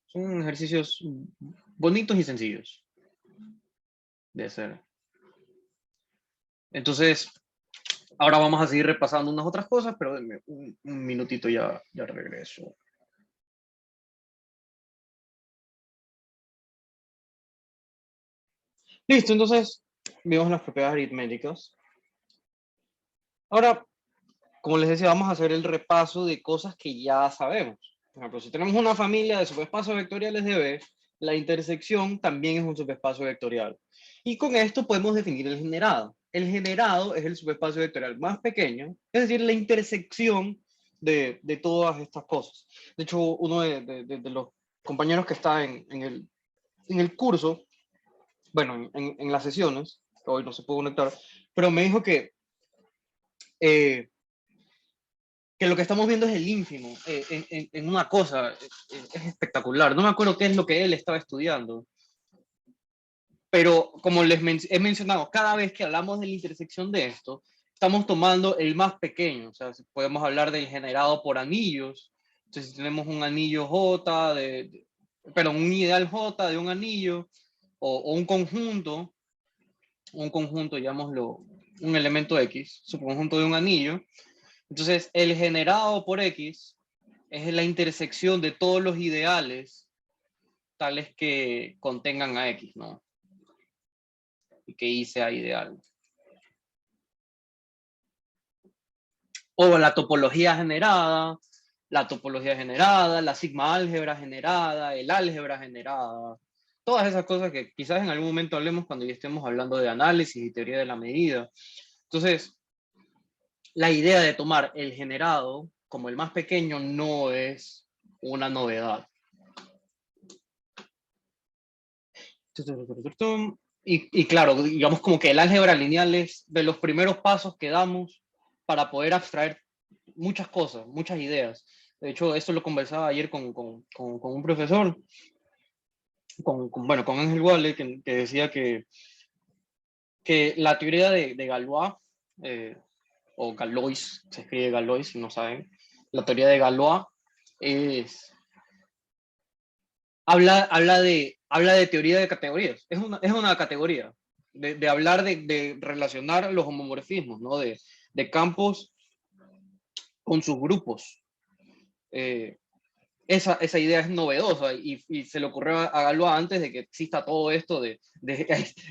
Son ejercicios bonitos y sencillos de hacer. Entonces, ahora vamos a seguir repasando unas otras cosas, pero denme un minutito, ya regreso. Listo, entonces vimos las propiedades aritméticas. Ahora, como les decía, vamos a hacer el repaso de cosas que ya sabemos. Por ejemplo, si tenemos una familia de subespacios vectoriales de B, la intersección también es un subespacio vectorial. Y con esto podemos definir el generado. El generado es el subespacio vectorial más pequeño, es decir, la intersección de todas estas cosas. De hecho, uno de los compañeros que está en el curso, bueno, en las sesiones, hoy no se pudo conectar, pero me dijo que lo que estamos viendo es el ínfimo en una cosa, es espectacular. No me acuerdo qué es lo que él estaba estudiando, pero como he mencionado, cada vez que hablamos de la intersección de esto, estamos tomando el más pequeño. O sea, podemos hablar del generado por anillos. Entonces, si tenemos un anillo J, perdón, un ideal J de un anillo, o un conjunto, llamémoslo, un elemento X, subconjunto de un anillo. Entonces, el generado por X es la intersección de todos los ideales tales que contengan a X, ¿no? Y que Y sea ideal. O la topología generada, la sigma álgebra generada, el álgebra generada. Todas esas cosas que quizás en algún momento hablemos cuando ya estemos hablando de análisis y teoría de la medida. Entonces, la idea de tomar el generado como el más pequeño no es una novedad. Y claro, digamos como que el álgebra lineal es de los primeros pasos que damos para poder abstraer muchas cosas, muchas ideas. De hecho, esto lo conversaba ayer con un profesor, con Ángel Wale, que decía que la teoría de Galois, o Galois, se escribe Galois, si no saben, la teoría de Galois habla de teoría de categorías. Es una categoría de hablar de relacionar los homomorfismos, ¿no? De campos con sus grupos. Esa idea es novedosa y se le ocurrió a Galois antes de que exista todo esto de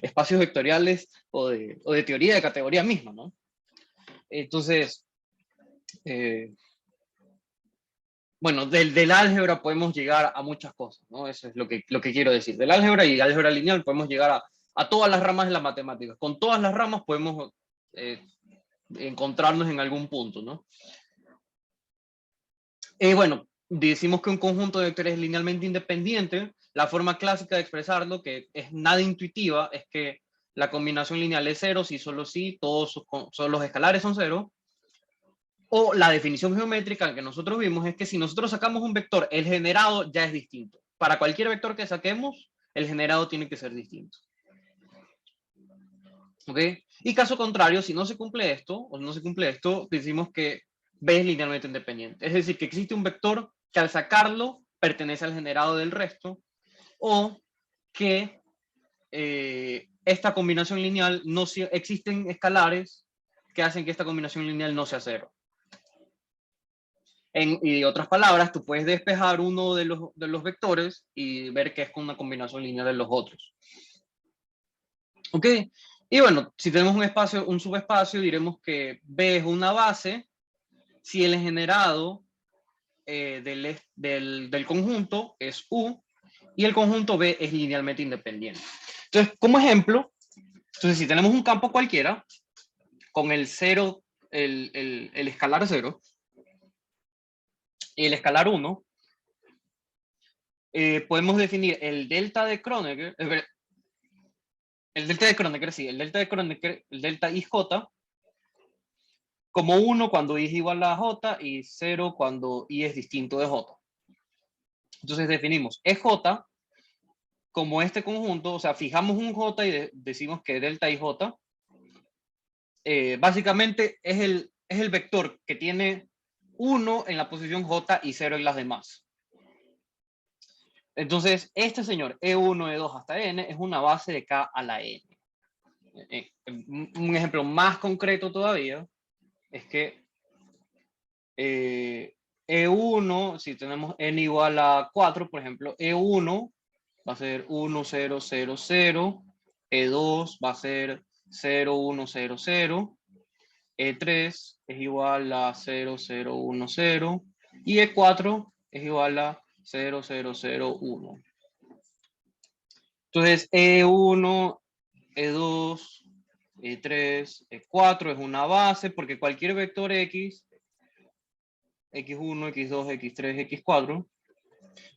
espacios vectoriales o de teoría de categoría misma, ¿no? Entonces, bueno, del álgebra podemos llegar a muchas cosas, ¿no? Eso es lo que quiero decir. Del álgebra y álgebra lineal podemos llegar a todas las ramas de las matemáticas. Con todas las ramas podemos encontrarnos en algún punto, ¿no? Bueno, decimos que un conjunto de vectores es linealmente independiente. La forma clásica de expresarlo, que es nada intuitiva, es que la combinación lineal es cero, si solo sí, todos los escalares son cero. O la definición geométrica que nosotros vimos es que si nosotros sacamos un vector, el generado ya es distinto. Para cualquier vector que saquemos, el generado tiene que ser distinto. ¿Ok? Y caso contrario, si no se cumple esto, decimos que B es linealmente independiente. Es decir, que existe un vector que al sacarlo pertenece al generado del resto, o que esta combinación lineal existen escalares que hacen que esta combinación lineal no sea cero. Y otras palabras, tú puedes despejar uno de los vectores y ver que es con una combinación lineal de los otros. ¿Ok? Y bueno, si tenemos un subespacio, diremos que B es una base si el generado del conjunto es U y el conjunto B es linealmente independiente. Entonces, como ejemplo, Entonces, si tenemos un campo cualquiera, con el 0, el escalar 0 y el escalar 1, podemos definir el delta de Kronecker, el delta de Kronecker, sí, el delta de Kronecker, el delta IJ, como 1 cuando I es igual a J y 0 cuando I es distinto de J. Entonces definimos EJ como este conjunto, o sea, fijamos un J y decimos que delta IJ básicamente es el vector que tiene 1 en la posición J y 0 en las demás. Entonces, este señor, E1, E2 hasta N, es una base de K a la N. Un ejemplo más concreto todavía es que E1, si tenemos N igual a 4, por ejemplo, E1 va a ser 1, 0, 0, 0, E2 va a ser 0, 1, 0, 0, E3 es igual a 0, 0, 1, 0 y E4 es igual a 0, 0, 0, 1. Entonces, E1, E2, E3, E4 es una base porque cualquier vector X, X1, X2, X3, X4,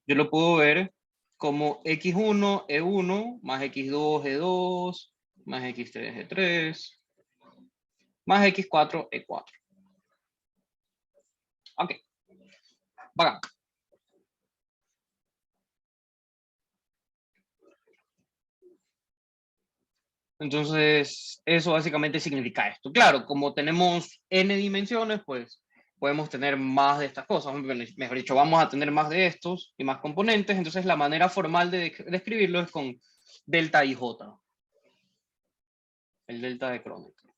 yo lo puedo ver como X1, E1, más X2, E2, más X3, E3, más X4, E4. Ok, bacán. Entonces, eso básicamente significa esto. Claro, como tenemos n dimensiones, pues podemos tener más de estas cosas. Mejor dicho, vamos a tener más de estos y más componentes. Entonces, la manera formal de escribirlo es con delta IJ, el delta de Kronecker.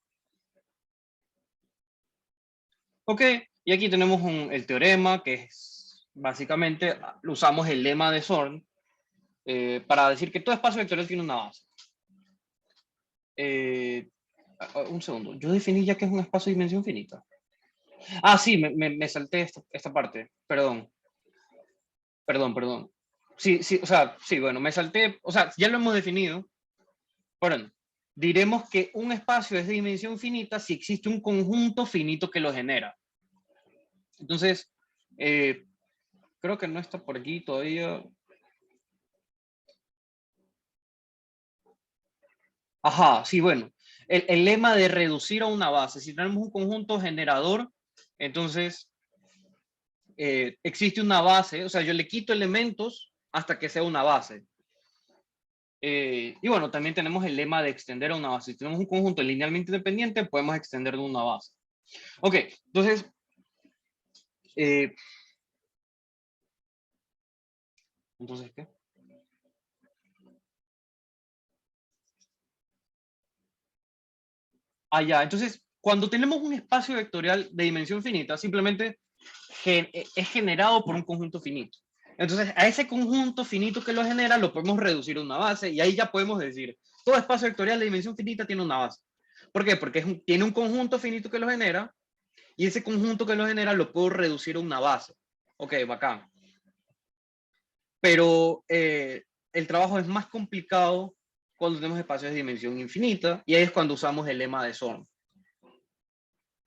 Ok, y aquí tenemos el teorema, que es básicamente, usamos el lema de Zorn para decir que todo espacio vectorial tiene una base. Un segundo, yo definí ya que es un espacio de dimensión finita. Ah, sí, me salté esta parte. Perdón. Perdón. Sí, sí, o sea, sí, bueno, me salté. O sea, ya lo hemos definido. Bueno, diremos que un espacio es de dimensión finita si existe un conjunto finito que lo genera. Entonces, creo que no está por aquí todavía. Ajá, sí, bueno. El lema de reducir a una base. Si tenemos un conjunto generador, entonces existe una base, o sea, yo le quito elementos hasta que sea una base. Y bueno, también tenemos el lema de extender a una base. Si tenemos un conjunto linealmente independiente, podemos extender de una base. Ok, entonces, ¿qué? Ah, ya, entonces, cuando tenemos un espacio vectorial de dimensión finita, simplemente es generado por un conjunto finito. Entonces, a ese conjunto finito que lo genera, lo podemos reducir a una base y ahí ya podemos decir, todo espacio vectorial de dimensión finita tiene una base. ¿Por qué? Porque tiene un conjunto finito que lo genera y ese conjunto que lo genera lo puedo reducir a una base. Ok, bacán. Pero el trabajo es más complicado cuando tenemos espacios de dimensión infinita y ahí es cuando usamos el lema de Zorn.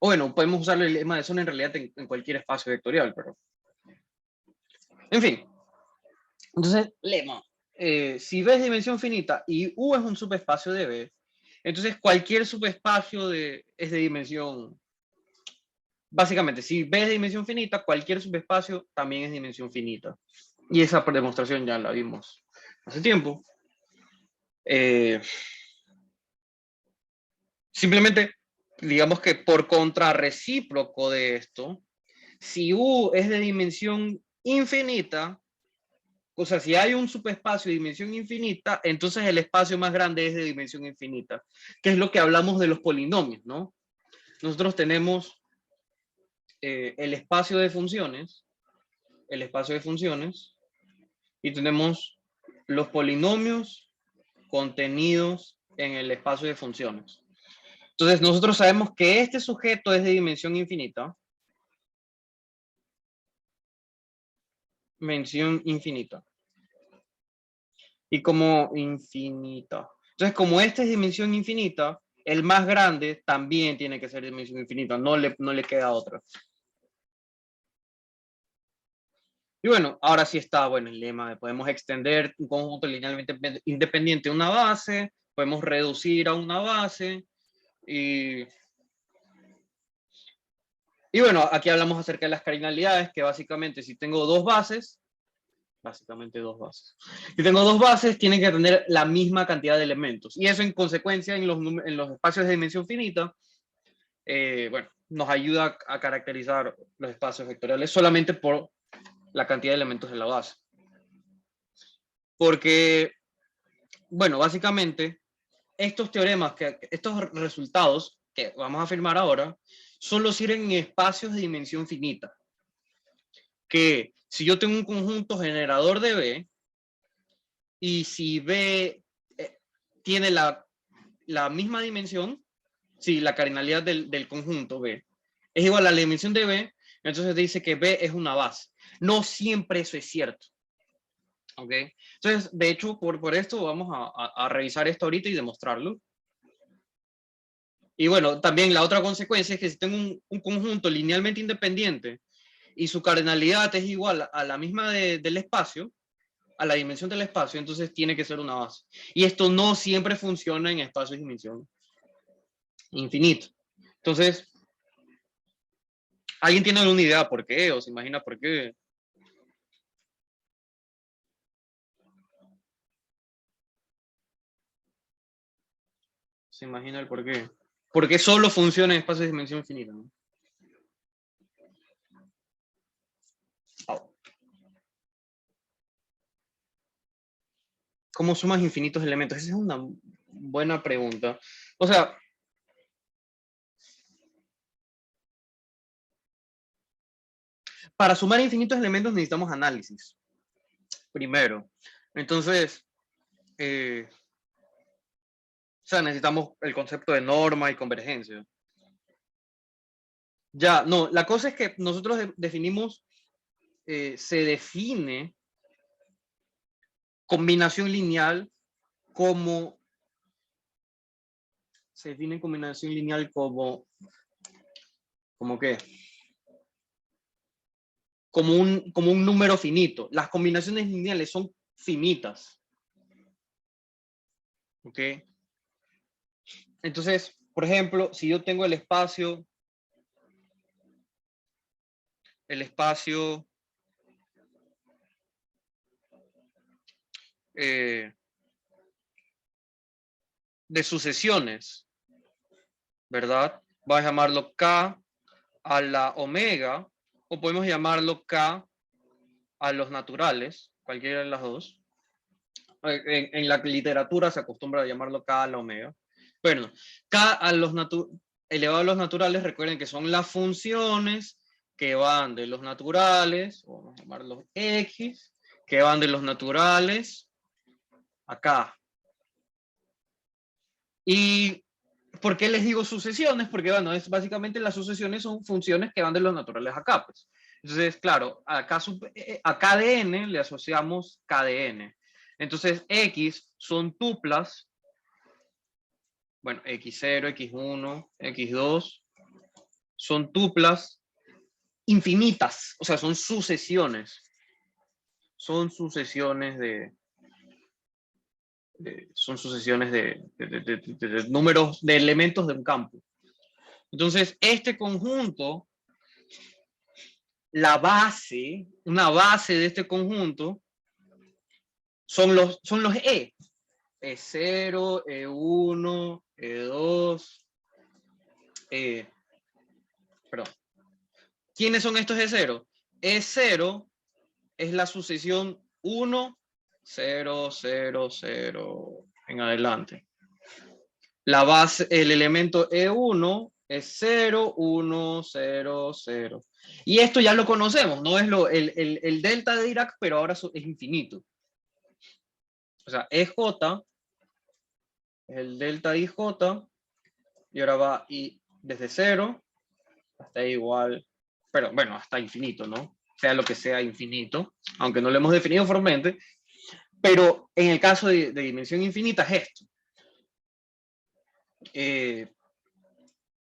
O bueno, podemos usar el lema de Zorn en realidad en cualquier espacio vectorial, pero... En fin. Entonces, lema. Si B es dimensión finita y U es un subespacio de B, entonces cualquier subespacio es de dimensión... Básicamente, si B es de dimensión finita, cualquier subespacio también es dimensión finita. Y esa demostración ya la vimos hace tiempo. Simplemente, digamos que por contrarrecíproco de esto, si U es de dimensión infinita, o sea, si hay un subespacio de dimensión infinita, entonces el espacio más grande es de dimensión infinita, que es lo que hablamos de los polinomios, ¿no? Nosotros tenemos el espacio de funciones, y tenemos los polinomios contenidos en el espacio de funciones. Entonces, nosotros sabemos que este sujeto es de dimensión infinita. Mención infinita. Y como infinita. Entonces, como este es dimensión infinita, el más grande también tiene que ser dimensión infinita, no le queda otra. Y bueno, ahora sí está, bueno, el lema de podemos extender un conjunto linealmente independiente a una base, podemos reducir a una base, y bueno, aquí hablamos acerca de las cardinalidades, que básicamente si tengo dos bases, si tengo dos bases, tienen que tener la misma cantidad de elementos, y eso en consecuencia en los espacios de dimensión finita, bueno, nos ayuda a caracterizar los espacios vectoriales solamente por la cantidad de elementos de la base. Porque, bueno, básicamente, estos teoremas, estos resultados que vamos a afirmar ahora, solo sirven en espacios de dimensión finita. Que si yo tengo un conjunto generador de B, y si B tiene la misma dimensión, si la cardinalidad del conjunto B es igual a la dimensión de B, entonces dice que B es una base. No siempre eso es cierto. ¿Ok? Entonces, de hecho, por esto vamos a revisar esto ahorita y demostrarlo. Y bueno, también la otra consecuencia es que si tengo un conjunto linealmente independiente y su cardinalidad es igual a la misma del espacio, a la dimensión del espacio, entonces tiene que ser una base. Y esto no siempre funciona en espacios de dimensión infinita. Entonces, ¿alguien tiene alguna idea por qué? ¿O se imagina por qué? ¿Se imagina el por qué? ¿Por qué solo funciona en espacios de dimensión infinita? ¿No? ¿Cómo sumas infinitos elementos? Esa es una buena pregunta. O sea, para sumar infinitos elementos necesitamos análisis, primero. Entonces, o sea, necesitamos el concepto de norma y convergencia. Ya, no, la cosa es que nosotros definimos, se define combinación lineal como, se define combinación lineal como qué? Como un número finito. Las combinaciones lineales son finitas. ¿Ok? Entonces, por ejemplo, si yo tengo el espacio de sucesiones, ¿verdad? Vamos a llamarlo K a la omega, o podemos llamarlo K a los naturales, cualquiera de las dos. En la literatura se acostumbra a llamarlo K a la omega. Bueno, K a los elevado a los naturales, recuerden que son las funciones que van de los naturales, vamos a llamarlos X, que van de los naturales a K. ¿Y por qué les digo sucesiones? Porque, bueno, básicamente las sucesiones son funciones que van de los naturales a K. Pues. Entonces, claro, a KdN le asociamos KdN. Entonces, X son tuplas, bueno, X0, X1, X2, son tuplas infinitas, o sea, son sucesiones. Son sucesiones de números, de elementos de un campo. Entonces, este conjunto, una base de este conjunto, son los E. E0, E1, E2, perdón. ¿Quiénes son estos E0? E0 es la sucesión 1, 0, 0, 0, en adelante. La base, el elemento E1 es 0, 1, 0, 0. Y esto ya lo conocemos, no es el delta de Dirac, pero ahora es infinito. O sea, EJ es el delta IJ, y ahora va desde 0 hasta igual, pero bueno, hasta infinito, ¿no? Sea lo que sea infinito, aunque no lo hemos definido formalmente, pero en el caso de dimensión infinita es esto.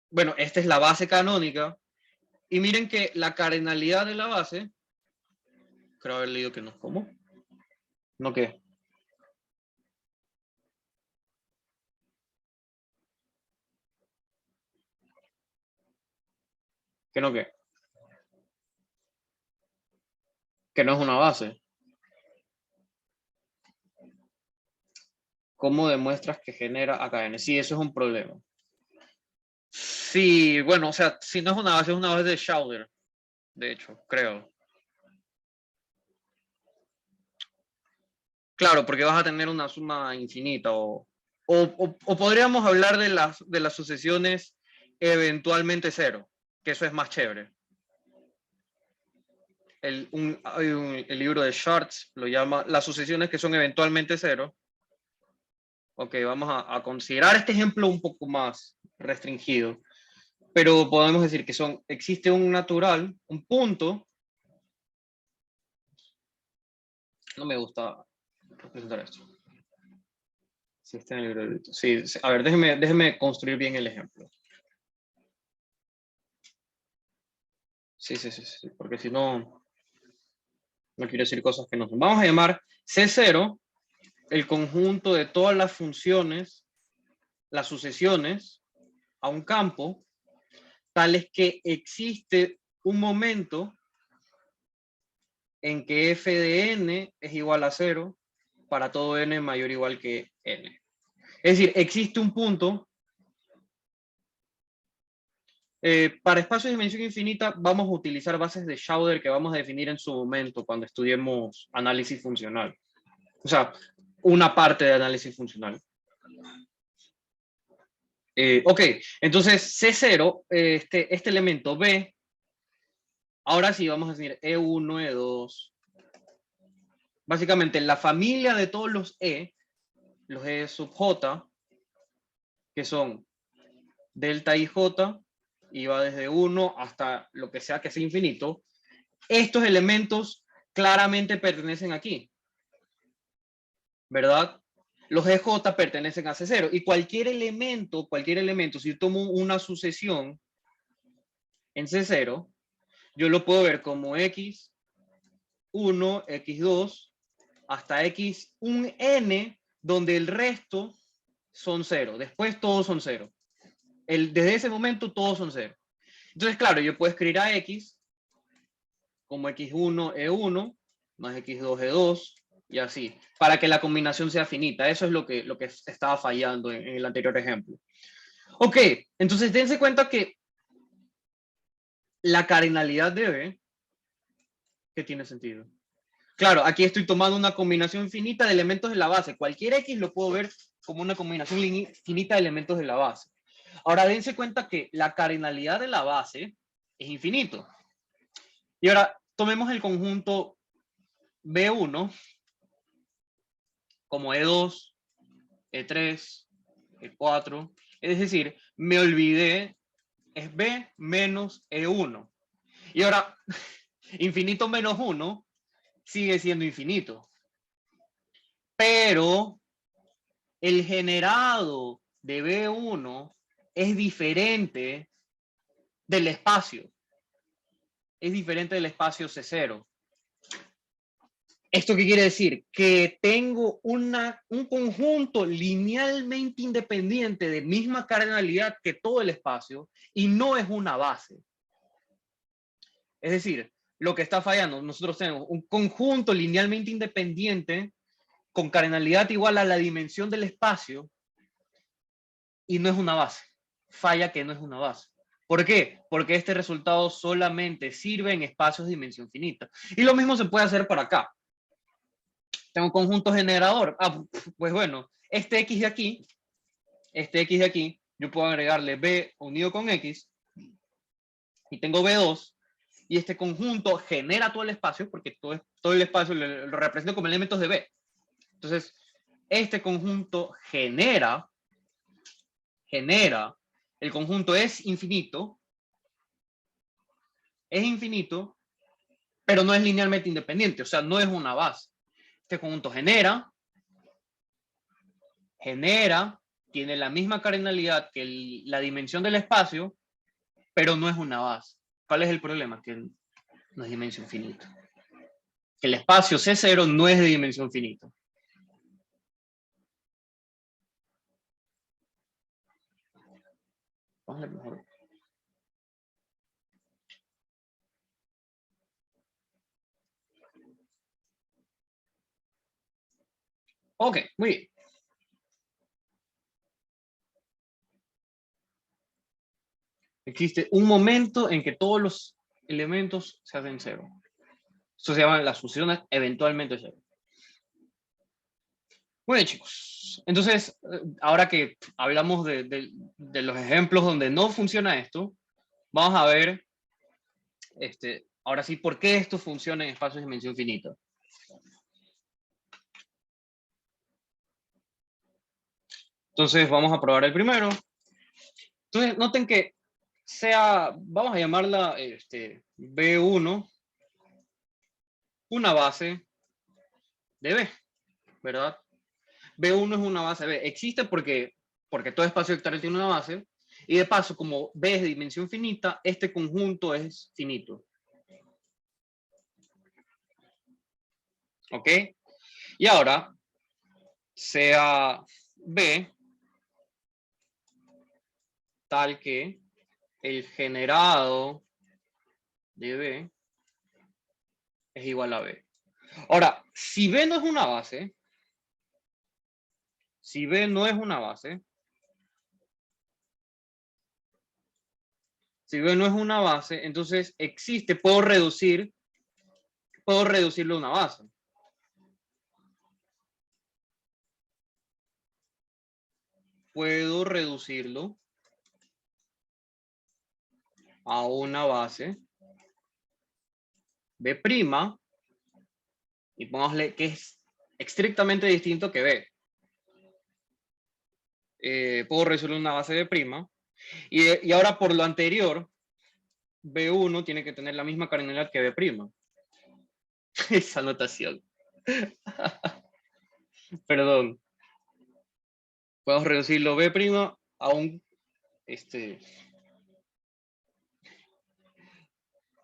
Bueno, esta es la base canónica. Y miren que la cardinalidad de la base, creo haber leído que no es como. ¿No qué? ¿Que no qué? Que no es una base. ¿Cómo demuestras que genera AKN? Sí, eso es un problema. Sí, bueno, o sea, si no es una base de Schauder, de hecho, creo. Claro, porque vas a tener una suma infinita o podríamos hablar de las sucesiones eventualmente cero, que eso es más chévere. El libro de Schwartz lo llama las sucesiones que son eventualmente cero. Ok, vamos a considerar este ejemplo un poco más restringido, pero podemos decir que existe un natural, un punto. No me gusta representar esto. Sí, está en el libro. Sí, a ver, déjeme construir bien el ejemplo. Sí, porque si no, no quiero decir cosas que no son. Vamos a llamar C0 el conjunto de todas las funciones, las sucesiones a un campo, tales que existe un momento en que f de n es igual a 0 para todo n mayor o igual que n. Es decir, existe un punto. Para espacios de dimensión infinita vamos a utilizar bases de Schauder que vamos a definir en su momento cuando estudiemos análisis funcional. O sea, una parte de análisis funcional. Ok, entonces C0, este elemento B, ahora sí vamos a decir E1, E2. Básicamente la familia de todos los E sub J, que son delta IJ, y va desde 1 hasta lo que sea infinito, estos elementos claramente pertenecen aquí, ¿verdad? Los EJ pertenecen a C0 y cualquier elemento, si yo tomo una sucesión en C0, yo lo puedo ver como X1, X2, hasta X un N, donde el resto son 0. Después todos son 0. Desde ese momento todos son 0. Entonces, claro, yo puedo escribir a X como X1, E1, más X2, E2, y así, para que la combinación sea finita. Eso es lo que estaba fallando en el anterior ejemplo. Ok, entonces dense cuenta que la cardinalidad de B, que tiene sentido. Claro, aquí estoy tomando una combinación finita de elementos de la base. Cualquier X lo puedo ver como una combinación finita de elementos de la base. Ahora dense cuenta que la cardinalidad de la base es infinito. Y ahora tomemos el conjunto B1 como E2, E3, E4. Es decir, me olvidé, es B menos E1. Y ahora, infinito menos 1 sigue siendo infinito. Pero el generado de B1 es diferente del espacio. Es diferente del espacio C0. ¿Esto qué quiere decir? Que tengo un conjunto linealmente independiente de misma cardinalidad que todo el espacio y no es una base. Es decir, lo que está fallando, nosotros tenemos un conjunto linealmente independiente con cardinalidad igual a la dimensión del espacio y no es una base. Falla que no es una base. ¿Por qué? Porque este resultado solamente sirve en espacios de dimensión finita. Y lo mismo se puede hacer para acá. Tengo un conjunto generador. Pues bueno, este X de aquí, yo puedo agregarle B unido con X y tengo B2 y este conjunto genera todo el espacio porque todo el espacio lo represento como elementos de B. Entonces, este conjunto genera, el conjunto es infinito, pero no es linealmente independiente, o sea, no es una base. Este conjunto genera, tiene la misma cardinalidad que la dimensión del espacio, pero no es una base. ¿Cuál es el problema? Que no es dimensión finita. Que el espacio C0 no es de dimensión finita. Vamos a ver mejor. Ok, muy bien. Existe un momento en que todos los elementos se hacen cero. Eso se llama las fusiones eventualmente cero. Muy bien, chicos. Entonces, ahora que hablamos de los ejemplos donde no funciona esto, vamos a ver, ahora sí, por qué esto funciona en espacios de dimensión finita. Entonces, vamos a probar el primero. Entonces, noten que vamos a llamarla B1, una base de B, ¿verdad? B1 es una base B. Existe porque todo espacio vectorial tiene una base. Y de paso, como B es de dimensión finita, este conjunto es finito. ¿Ok? Y ahora, sea B tal que el generado de B es igual a B. Ahora, si B no es una base, entonces existe, puedo reducirlo a una base. Puedo reducirlo a una base B', y pongámosle que es estrictamente distinto que B. Puedo reducirlo a una base B', y ahora por lo anterior, B1 tiene que tener la misma cardinalidad que B'. Esa notación. Perdón. Podemos reducirlo B' a un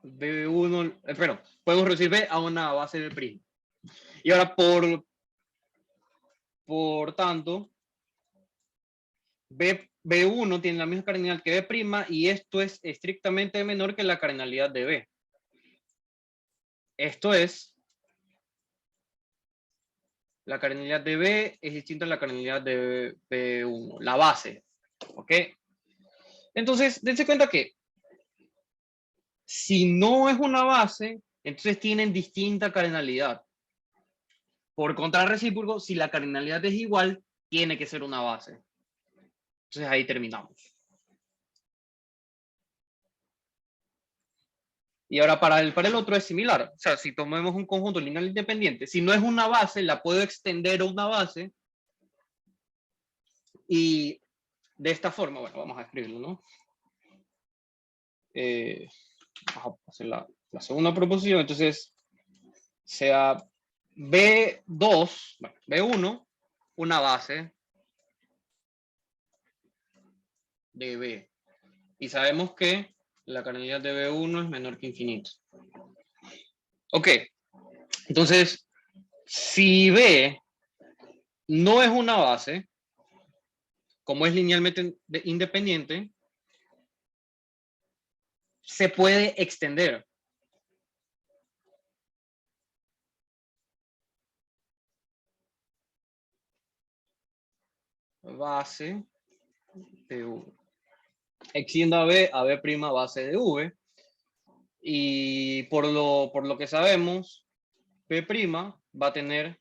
B1, perdón, podemos reducir B a una base B'. Y ahora por tanto, B1 tiene la misma cardinalidad que B', y esto es estrictamente menor que la cardinalidad de B. Esto es, la cardinalidad de B es distinta a la cardinalidad de B1, la base. ¿Ok? Entonces, dense cuenta que si no es una base, entonces tienen distinta cardinalidad. Por contrarrecíproco, si la cardinalidad es igual, tiene que ser una base. Entonces ahí terminamos. Y ahora para el otro es similar. O sea, si tomemos un conjunto lineal independiente, si no es una base, la puedo extender a una base. Y de esta forma, bueno, vamos a escribirlo, ¿no? Vamos a hacer la segunda proposición. Entonces, sea B2, bueno, B1, una base de B. Y sabemos que la cardinalidad de B1 es menor que infinito. Ok, entonces, si B no es una base, como es linealmente independiente, se puede extender. Base de V. Extiendo a B' base de V. Y por lo que sabemos, B' va a tener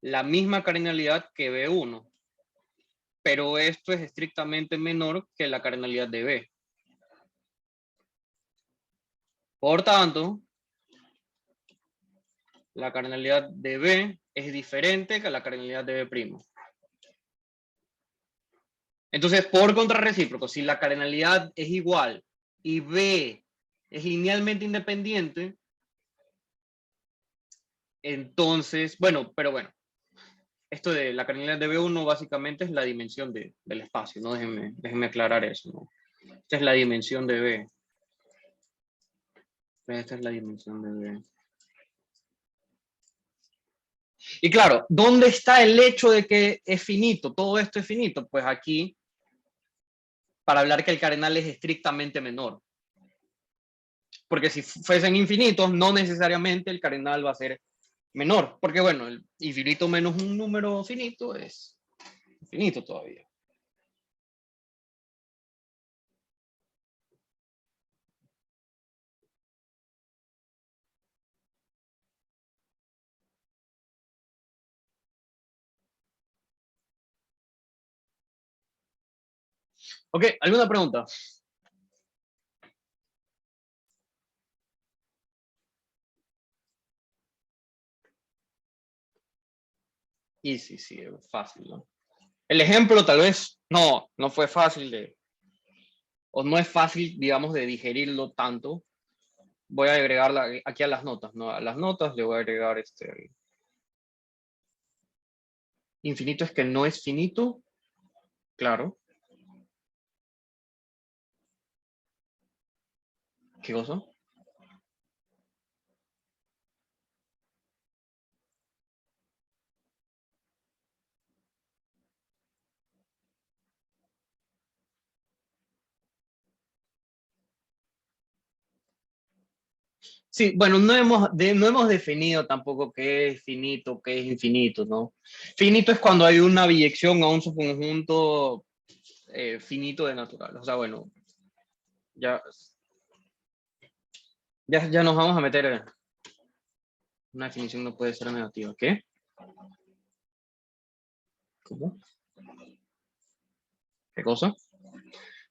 la misma cardinalidad que B1. Pero esto es estrictamente menor que la cardinalidad de B. Por tanto, la cardinalidad de B es diferente que la cardinalidad de B'. Entonces, por contrarrecíproco, si la cardinalidad es igual y B es linealmente independiente, entonces, bueno, pero bueno, esto de la cardinalidad de B1 básicamente es la dimensión del espacio, ¿no? Déjenme aclarar eso, ¿no? Esta es la dimensión de B. Esta es la dimensión de B. Y claro, ¿dónde está el hecho de que es finito? Todo esto es finito. Pues aquí, para hablar que el cardenal es estrictamente menor. Porque si fuesen infinitos, no necesariamente el cardenal va a ser menor. Porque bueno, el infinito menos un número finito es infinito todavía. Ok, ¿alguna pregunta? Y sí, sí, es fácil, ¿no? El ejemplo tal vez no fue fácil o no es fácil, digamos, de digerirlo tanto. Voy a agregarla aquí a las notas, ¿no? A las notas le voy a agregar infinito es que no es finito, claro. ¿Qué cosa? Sí, bueno, no hemos definido tampoco qué es finito, qué es infinito, ¿no? Finito es cuando hay una biyección a un subconjunto finito de natural. O sea, bueno, ya, ya nos vamos a meter en una definición no puede ser negativa. ¿Qué? ¿Cómo? ¿Qué cosa?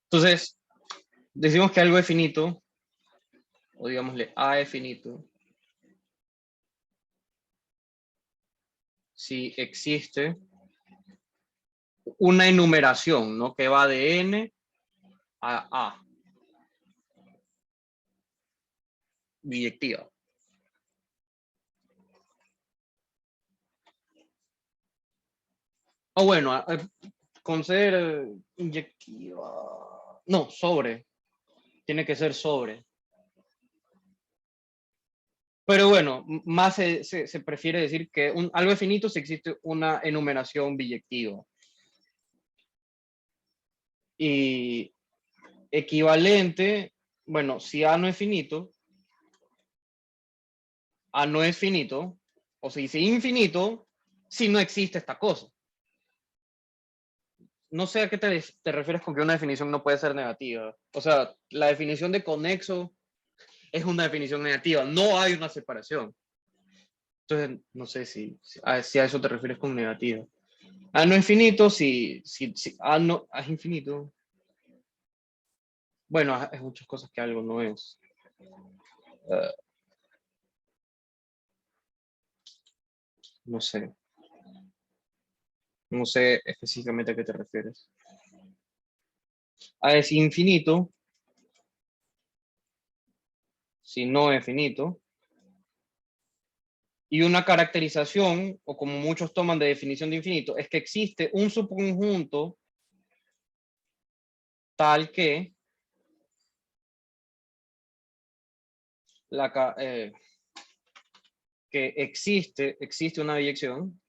Entonces, decimos que algo es finito, o digámosle A es finito, si existe una enumeración, ¿no? Que va de n a A, biyectiva. O bueno, con ser inyectiva. No, sobre. Tiene que ser sobre. Pero bueno, más se prefiere decir que algo es finito si existe una enumeración biyectiva. Y equivalente, bueno, si A no es finito, A no es finito, o se dice infinito, si no existe esta cosa. No sé a qué te refieres con que una definición no puede ser negativa. O sea, la definición de conexo es una definición negativa, no hay una separación. Entonces, no sé si a eso te refieres con negativa. A no es finito, si A no es infinito. Bueno, es muchas cosas que algo no es. Uh, no sé. No sé específicamente a qué te refieres. A es infinito, si no es finito. Y una caracterización, o como muchos toman de definición de infinito, es que existe un subconjunto tal que que existe una biyección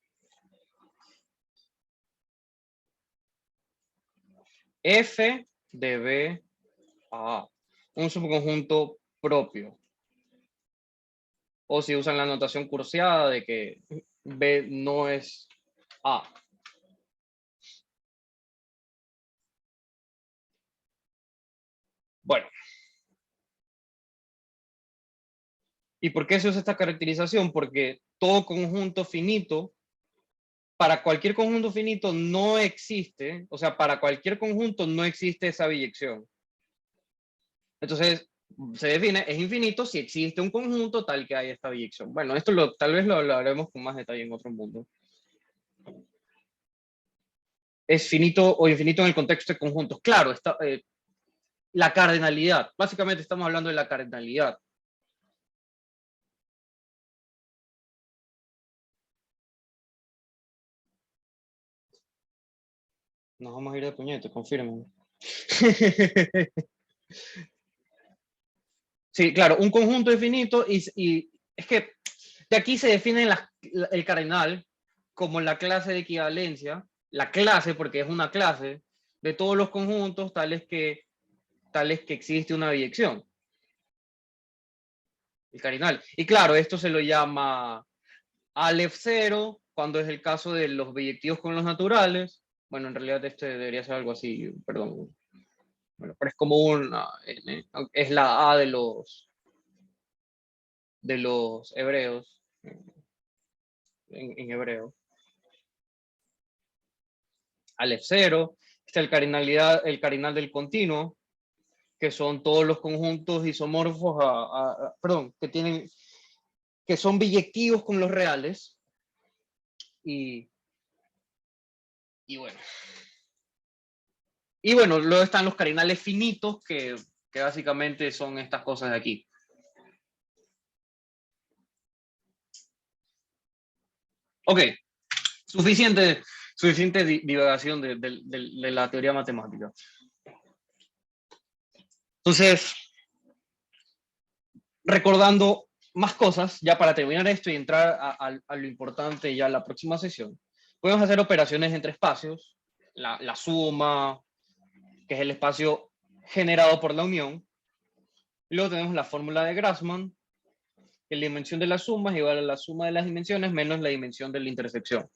F de B a A, un subconjunto propio. O si usan la notación cursiada de que B no es A. Bueno. ¿Y por qué se usa esta caracterización? Porque todo conjunto finito, para cualquier conjunto finito no existe, o sea, para cualquier conjunto no existe esa biyección. Entonces, se define, es infinito si existe un conjunto tal que hay esta biyección. Bueno, esto tal vez lo hablaremos con más detalle en otro mundo. Es finito o infinito en el contexto de conjuntos. Claro, la cardinalidad. Básicamente estamos hablando de la cardinalidad. Nos vamos a ir de puñete, confirmen. Sí, claro, un conjunto infinito y es que de aquí se define el cardinal como la clase de equivalencia, la clase, porque es una clase, de todos los conjuntos tales que existe una biyección. El cardinal. Y claro, esto se lo llama Aleph 0 cuando es el caso de los biyectivos con los naturales. Bueno, en realidad este debería ser algo así, perdón. Bueno, pero es como una, es la A de los hebreos, en hebreo. Aleph 0, está el cardinal del continuo, que son todos los conjuntos isomorfos perdón, que son biyectivos con los reales. Y bueno. Y bueno, luego están los cardinales finitos, que básicamente son estas cosas de aquí. Ok, suficiente divagación de la teoría matemática. Entonces, recordando más cosas, ya para terminar esto y entrar a lo importante ya en la próxima sesión, podemos hacer operaciones entre espacios, la suma, que es el espacio generado por la unión. Y luego tenemos la fórmula de Grassmann, que la dimensión de la suma es igual a la suma de las dimensiones menos la dimensión de la intersección,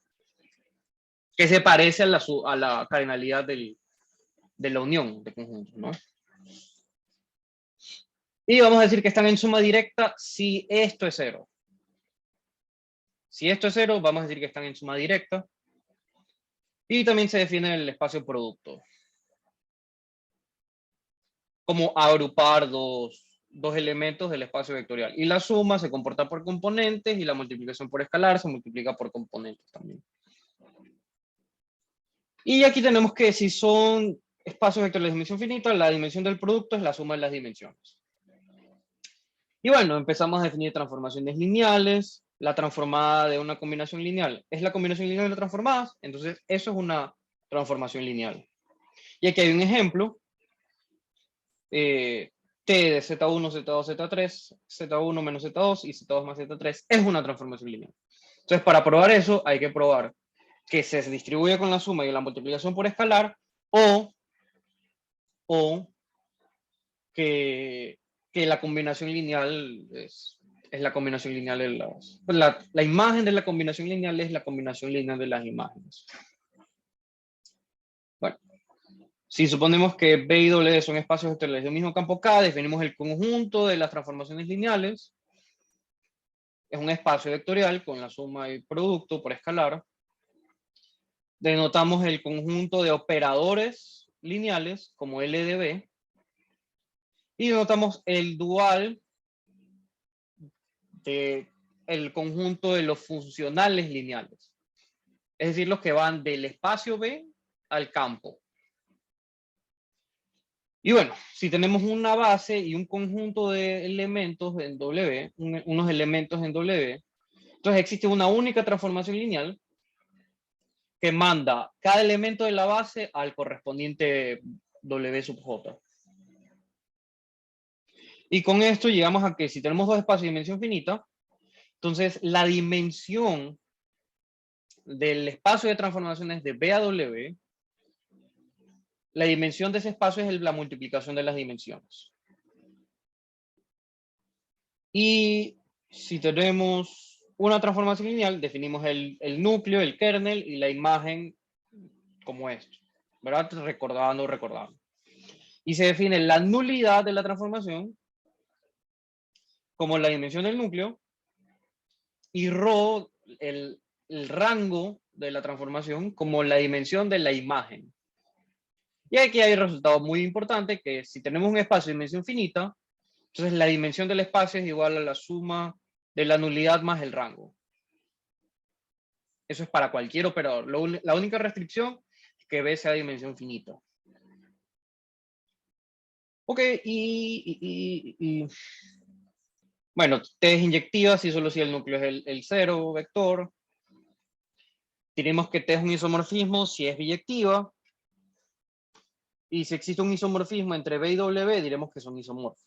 que se parece a la cardinalidad de la unión de conjuntos, ¿no? Y vamos a decir que están en suma directa si esto es cero. Si esto es cero, vamos a decir que están en suma directa. Y también se define el espacio producto. Como agrupar dos elementos del espacio vectorial. Y la suma se comporta por componentes y la multiplicación por escalar se multiplica por componentes también. Y aquí tenemos que si son espacios vectoriales de dimensión finita, la dimensión del producto es la suma de las dimensiones. Y bueno, empezamos a definir transformaciones lineales. La transformada de una combinación lineal es la combinación lineal de las transformadas. Entonces, eso es una transformación lineal. Y aquí hay un ejemplo. T de Z1, Z2, Z3, Z1 menos Z2 y Z2 más Z3 es una transformación lineal. Entonces, para probar eso, hay que probar que se distribuye con la suma y la multiplicación por escalar o que la combinación lineal es la combinación lineal de las... La imagen de la combinación lineal es la combinación lineal de las imágenes. Bueno, si suponemos que B y W son espacios vectoriales del mismo campo K, definimos el conjunto de las transformaciones lineales. Es un espacio vectorial con la suma y producto por escalar. Denotamos el conjunto de operadores lineales como L de B. Y denotamos el dual del conjunto de los funcionales lineales. Es decir, los que van del espacio B al campo. Y bueno, si tenemos una base y un conjunto de elementos en W, unos elementos en W, entonces existe una única transformación lineal que manda cada elemento de la base al correspondiente W sub J. Y con esto llegamos a que si tenemos dos espacios de dimensión finita, entonces la dimensión del espacio de transformaciones de B a W, la dimensión de ese espacio es la multiplicación de las dimensiones. Y si tenemos una transformación lineal, definimos el núcleo, el kernel y la imagen como esto, ¿verdad? Recordando. Y se define la nulidad de la transformación como la dimensión del núcleo y ρ, el rango de la transformación, como la dimensión de la imagen. Y aquí hay un resultado muy importante, que si tenemos un espacio de dimensión finita, entonces la dimensión del espacio es igual a la suma de la nulidad más el rango. Eso es para cualquier operador. La única restricción es que B sea dimensión finita. Ok, bueno, T es inyectiva si solo si el núcleo es el cero vector. Tenemos que T es un isomorfismo si es biyectiva. Y si existe un isomorfismo entre B y W, diremos que son isomorfos.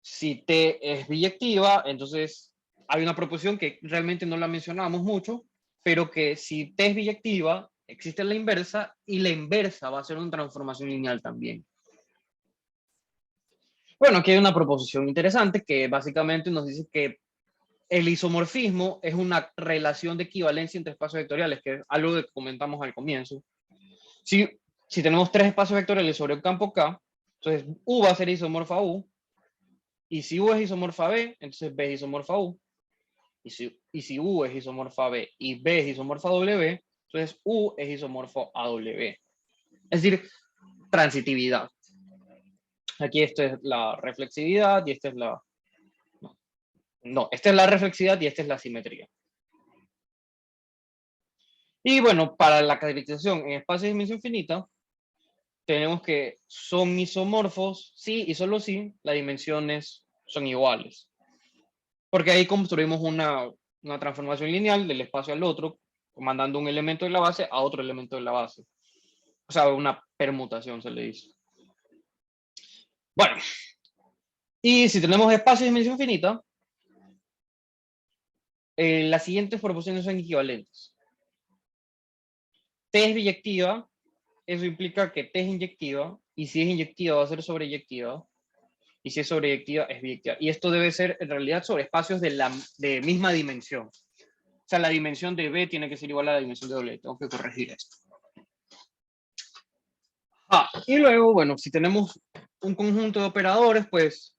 Si T es biyectiva, entonces hay una proposición que realmente no la mencionamos mucho, pero que si T es biyectiva, existe la inversa, y la inversa va a ser una transformación lineal también. Bueno, aquí hay una proposición interesante que básicamente nos dice que el isomorfismo es una relación de equivalencia entre espacios vectoriales, que es algo que comentamos al comienzo. Si tenemos tres espacios vectoriales sobre un campo K, entonces U va a ser isomorfa a U, y si U es isomorfa a B, entonces B es isomorfa a U, y si U es isomorfa a B y B es isomorfa a W, entonces U es isomorfo a W. Es decir, transitividad. Aquí esto es la reflexividad y esta es la... No, esta es la reflexividad y esta es la simetría. Y bueno, para la caracterización en espacios de dimensión finita, tenemos que son isomorfos, sí y solo si las dimensiones son iguales. Porque ahí construimos una transformación lineal del espacio al otro, mandando un elemento de la base a otro elemento de la base. O sea, una permutación se le dice. Bueno, y si tenemos espacios de dimensión finita, las siguientes proporciones son equivalentes. T es biyectiva, eso implica que T es inyectiva, y si es inyectiva va a ser sobreyectiva, y si es sobreyectiva es biyectiva. Y esto debe ser en realidad sobre espacios de misma dimensión. O sea, la dimensión de B tiene que ser igual a la dimensión de W. Tengo que corregir esto. Y luego, bueno, si tenemos un conjunto de operadores, pues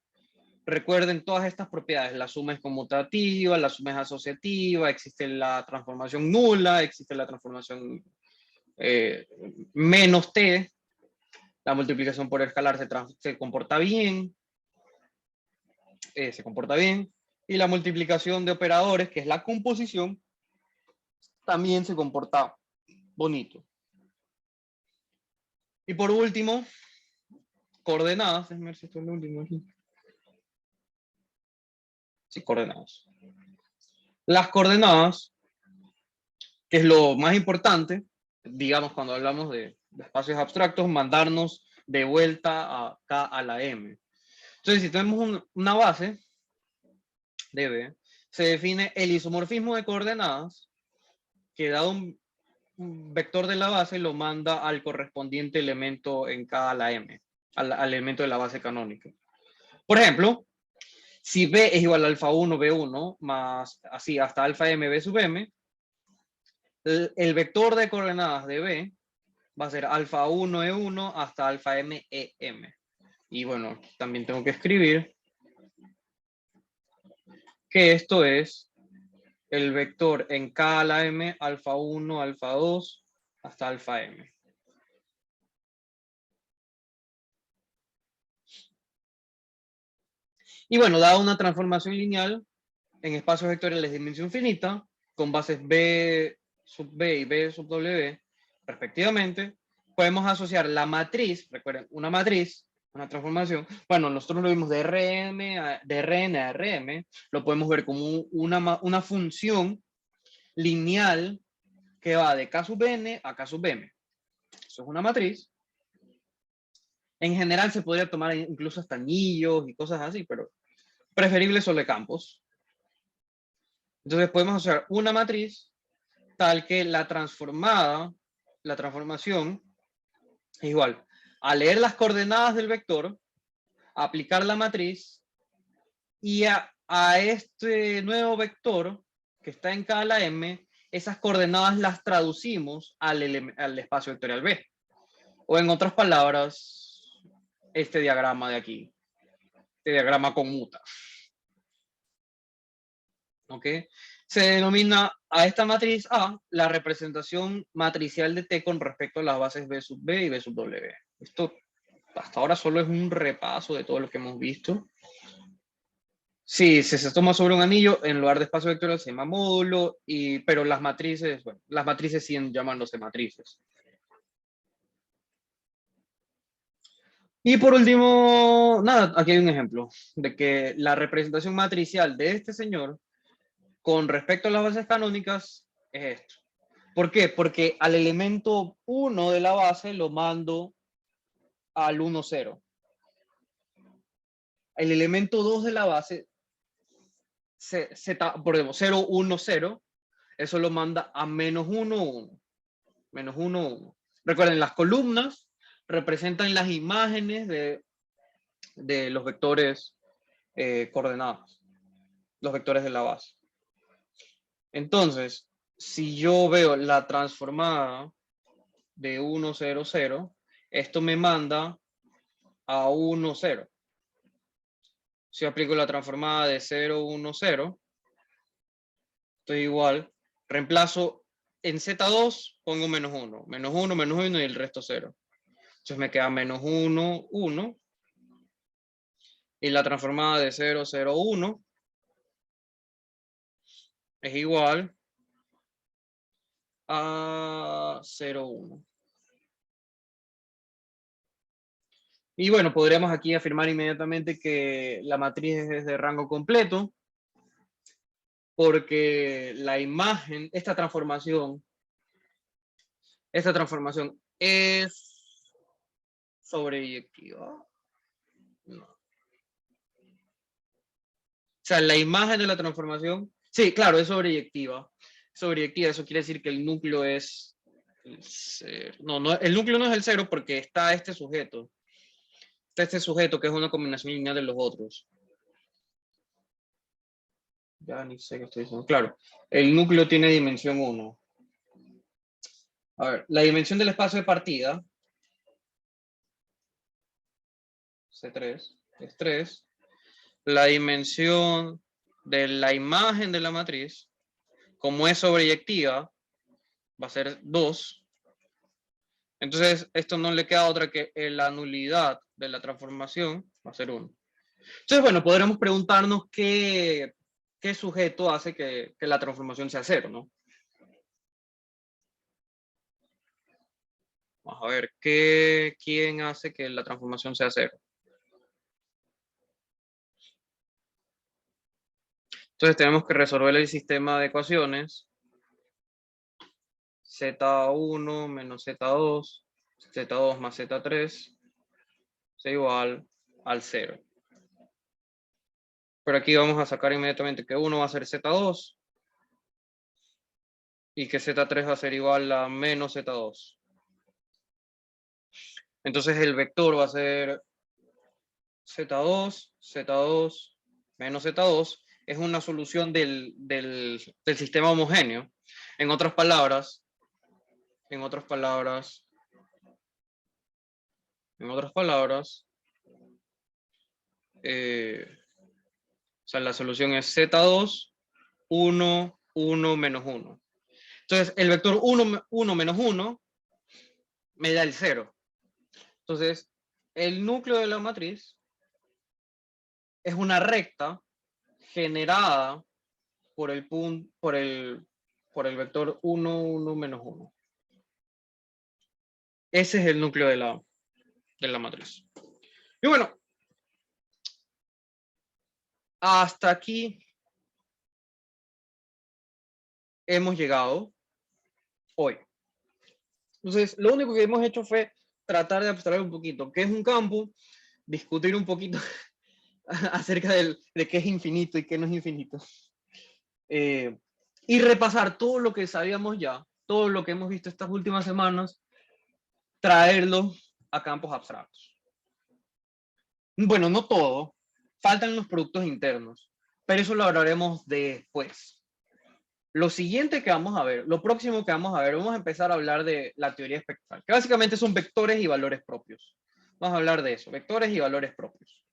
recuerden todas estas propiedades. La suma es conmutativa, la suma es asociativa, existe la transformación nula, existe la transformación menos T, la multiplicación por escalar se comporta bien, y la multiplicación de operadores, que es la composición, también se comporta bonito. Y por último, coordenadas. Déjenme ver si esto es lo último aquí. Sí, coordenadas. Las coordenadas, que es lo más importante, digamos, cuando hablamos de espacios abstractos, mandarnos de vuelta acá a la M. Entonces, si tenemos una base de B, se define el isomorfismo de coordenadas, que dado un vector de la base lo manda al correspondiente elemento en cada la M, al elemento de la base canónica. Por ejemplo, si B es igual a alfa 1, B1, más así hasta alfa M, B sub M, el vector de coordenadas de B va a ser alfa 1, E1 hasta alfa M, EM. Y bueno, también tengo que escribir que esto es el vector en K a la M, alfa 1, alfa 2, hasta alfa M. Y bueno, dada una transformación lineal en espacios vectoriales de dimensión finita, con bases B sub B y B sub W, respectivamente, podemos asociar la matriz, recuerden, una matriz, una transformación, bueno, nosotros lo vimos de Rn a Rm, lo podemos ver como una función lineal que va de K sub n a K sub m. Eso es una matriz. En general se podría tomar incluso hasta anillos y cosas así, pero preferible sobre campos. Entonces podemos asociar una matriz tal que la transformación es igual a leer las coordenadas del vector, aplicar la matriz y a este nuevo vector que está en K a la M, esas coordenadas las traducimos al espacio vectorial B. O en otras palabras, este diagrama de aquí, este diagrama conmuta. ¿Ok? Se denomina a esta matriz A la representación matricial de T con respecto a las bases B sub B y B sub W. Esto hasta ahora solo es un repaso de todo lo que hemos visto. Sí, se toma sobre un anillo, en lugar de espacio vectorial se llama módulo, pero las matrices, bueno, las matrices siguen llamándose matrices. Y por último, nada, aquí hay un ejemplo de que la representación matricial de este señor con respecto a las bases canónicas es esto. ¿Por qué? Porque al elemento 1 de la base lo mando al 1, 0. El elemento 2 de la base, por ejemplo, 0, 1, 0, eso lo manda a menos 1, 1. Menos 1, 1. Recuerden, las columnas representan las imágenes de los vectores coordenados, los vectores de la base. Entonces, si yo veo la transformada de 1, 0, 0, esto me manda a 1, 0. Si aplico la transformada de 0, 1, 0, estoy igual. Reemplazo en Z2, pongo menos 1. Menos 1, menos 1 y el resto 0. Entonces me queda menos 1, 1. Y la transformada de 0, 0, 1 es igual a 0, 1. Y bueno, podríamos aquí afirmar inmediatamente que la matriz es de rango completo, porque la imagen, esta transformación es sobreyectiva. No. O sea, la imagen de la transformación, sí, claro, es sobreyectiva. Sobreyectiva, eso quiere decir que el núcleo es el 0. No, el núcleo no es el 0 porque está este sujeto. Está este sujeto que es una combinación lineal de los otros. Ya ni sé qué estoy diciendo. Claro, el núcleo tiene dimensión 1. A ver, la dimensión del espacio de partida, C3, es 3. La dimensión de la imagen de la matriz, como es sobreyectiva, va a ser 2. Entonces, esto no le queda otra que la nulidad de la transformación va a ser 1. Entonces, bueno, podremos preguntarnos qué sujeto hace que la transformación sea 0, ¿no? Vamos a ver, ¿quién hace que la transformación sea 0? Entonces tenemos que resolver el sistema de ecuaciones. Z1 menos Z2, Z2 más Z3 es igual al 0. Pero aquí vamos a sacar inmediatamente que 1 va a ser Z2 y que Z3 va a ser igual a menos Z2. Entonces el vector va a ser Z2, Z2, menos Z2. Es una solución del sistema homogéneo. En otras palabras, o sea, la solución es Z2, 1, 1, menos 1. Entonces, el vector 1, 1 menos 1 me da el 0. Entonces, el núcleo de la matriz es una recta generada por el vector 1, 1, menos 1. Ese es el núcleo de la matriz. Y bueno, hasta aquí hemos llegado hoy. Entonces, lo único que hemos hecho fue tratar de abstraer un poquito qué es un campo, discutir un poquito acerca de qué es infinito y qué no es infinito. Y repasar todo lo que sabíamos ya, todo lo que hemos visto estas últimas semanas, traerlo a campos abstractos. Bueno, no todo, faltan los productos internos, pero eso lo hablaremos después. Lo siguiente que vamos a ver, lo próximo que vamos a ver, vamos a empezar a hablar de la teoría espectral, que básicamente son vectores y valores propios. Vamos a hablar de eso, vectores y valores propios.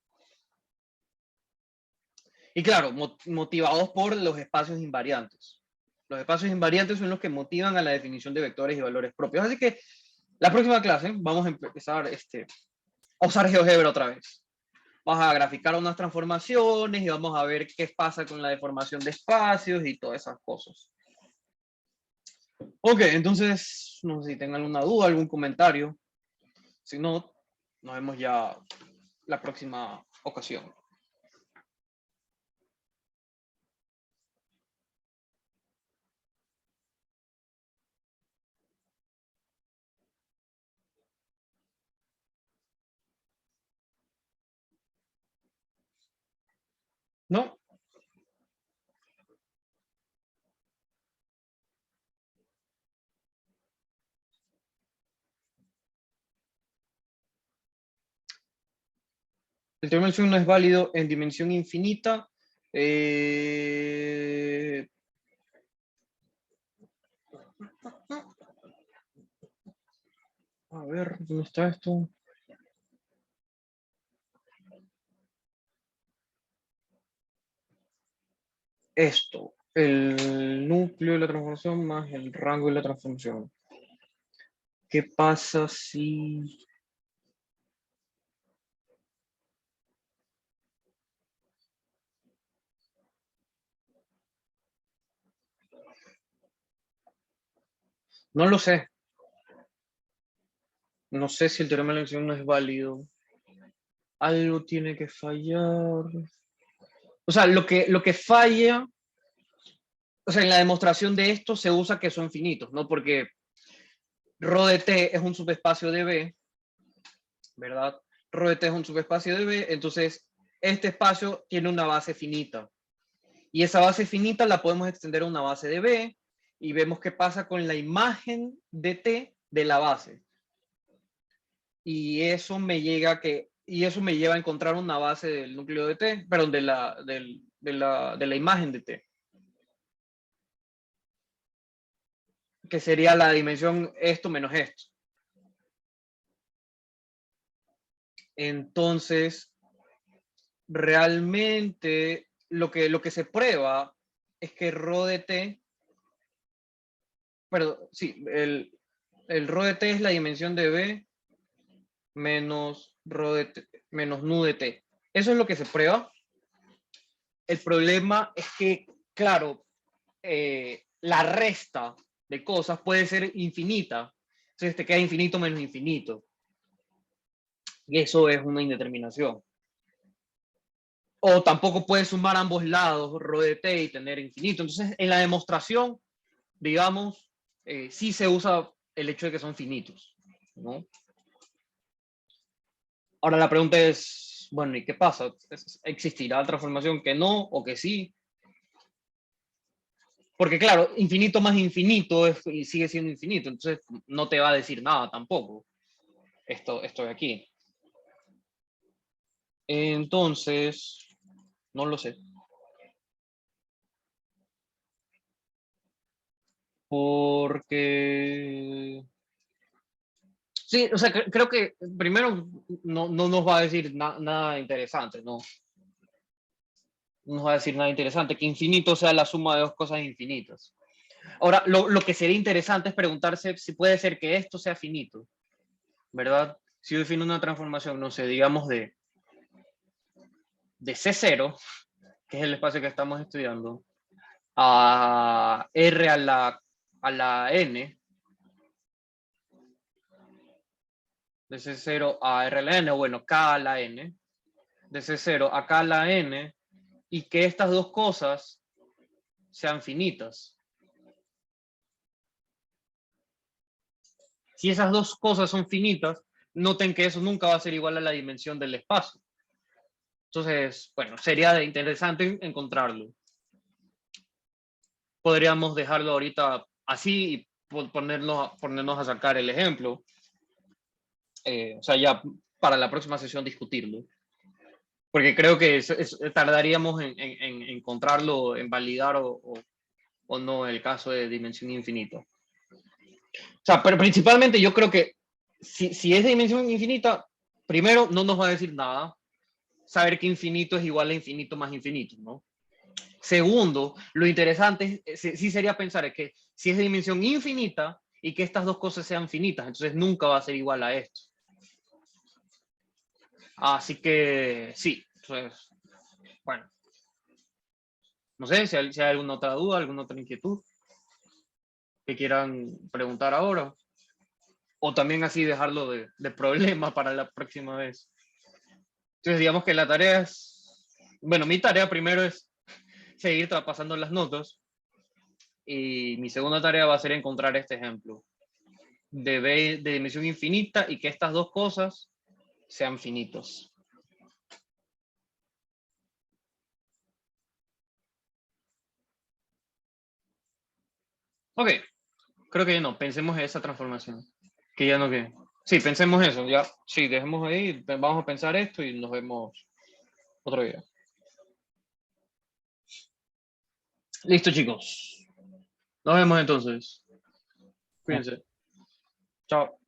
Y claro, motivados por los espacios invariantes. Los espacios invariantes son los que motivan a la definición de vectores y valores propios. Así que la próxima clase vamos a empezar a usar GeoGebra otra vez. Vamos a graficar unas transformaciones y vamos a ver qué pasa con la deformación de espacios y todas esas cosas. Ok, entonces, no sé si tengan alguna duda, algún comentario. Si no, nos vemos ya la próxima ocasión. ¿No? El teorema de elección no es válido en dimensión infinita. A ver, ¿dónde está esto? Esto, el núcleo de la transformación más el rango de la transformación. ¿Qué pasa si... No lo sé. No sé si el teorema de la elección no es válido. Algo tiene que fallar. O sea, lo que falla, o sea, en la demostración de esto se usa que son finitos, ¿no? Porque ρ de t es un subespacio de B, ¿verdad? Ρ de t es un subespacio de B, entonces este espacio tiene una base finita. Y esa base finita la podemos extender a una base de B y vemos qué pasa con la imagen de T de la base. Y eso me llega y eso me lleva a encontrar una base del núcleo de T, perdón, de la imagen de T. Que sería la dimensión esto menos esto. Entonces, realmente lo que se prueba es que ρ de T, perdón, sí, el ρ de T es la dimensión de B menos rho de t, menos nu de t. Eso es lo que se prueba. El problema es que, claro, la resta de cosas puede ser infinita. Entonces te queda infinito menos infinito. Y eso es una indeterminación. O tampoco puedes sumar ambos lados, rho de t, y tener infinito. Entonces, en la demostración, digamos, sí se usa el hecho de que son finitos, ¿no? Ahora la pregunta es, bueno, ¿y qué pasa? ¿Existirá transformación que no o que sí? Porque claro, infinito más infinito y sigue siendo infinito, entonces no te va a decir nada tampoco esto de aquí. Entonces, no lo sé. Porque... Sí, o sea, creo que primero no nos va a decir nada interesante, ¿no? No nos va a decir nada interesante, que infinito sea la suma de dos cosas infinitas. Ahora, lo que sería interesante es preguntarse si puede ser que esto sea finito, ¿verdad? Si yo defino una transformación, no sé, digamos de C0, que es el espacio que estamos estudiando, a R a la N, de C0 a R a la N, o bueno, K a la N, de C0 a K a la N, y que estas dos cosas sean finitas. Si esas dos cosas son finitas, noten que eso nunca va a ser igual a la dimensión del espacio. Entonces, bueno, sería interesante encontrarlo. Podríamos dejarlo ahorita así y ponernos a sacar el ejemplo. O sea, ya para la próxima sesión discutirlo. Porque creo que tardaríamos en encontrarlo, en validar o no el caso de dimensión infinita. O sea, pero principalmente yo creo que si es de dimensión infinita, primero no nos va a decir nada. Saber que infinito es igual a infinito más infinito, ¿no? Segundo, lo interesante sí sería pensar que si es de dimensión infinita y que estas dos cosas sean finitas, entonces nunca va a ser igual a esto. Así que sí, entonces, bueno, no sé si hay alguna otra duda, alguna otra inquietud que quieran preguntar ahora. O también así dejarlo de problema para la próxima vez. Entonces digamos que la tarea es, bueno, mi tarea primero es seguir traspasando las notas y mi segunda tarea va a ser encontrar este ejemplo de B de dimensión infinita y que estas dos cosas sean finitos. Ok, creo que ya no, pensemos en esa transformación. Que ya no que. Sí, pensemos eso, ya. Sí, dejemos ahí, vamos a pensar esto y nos vemos otro día. Listo, chicos. Nos vemos entonces. Cuídense. Chao.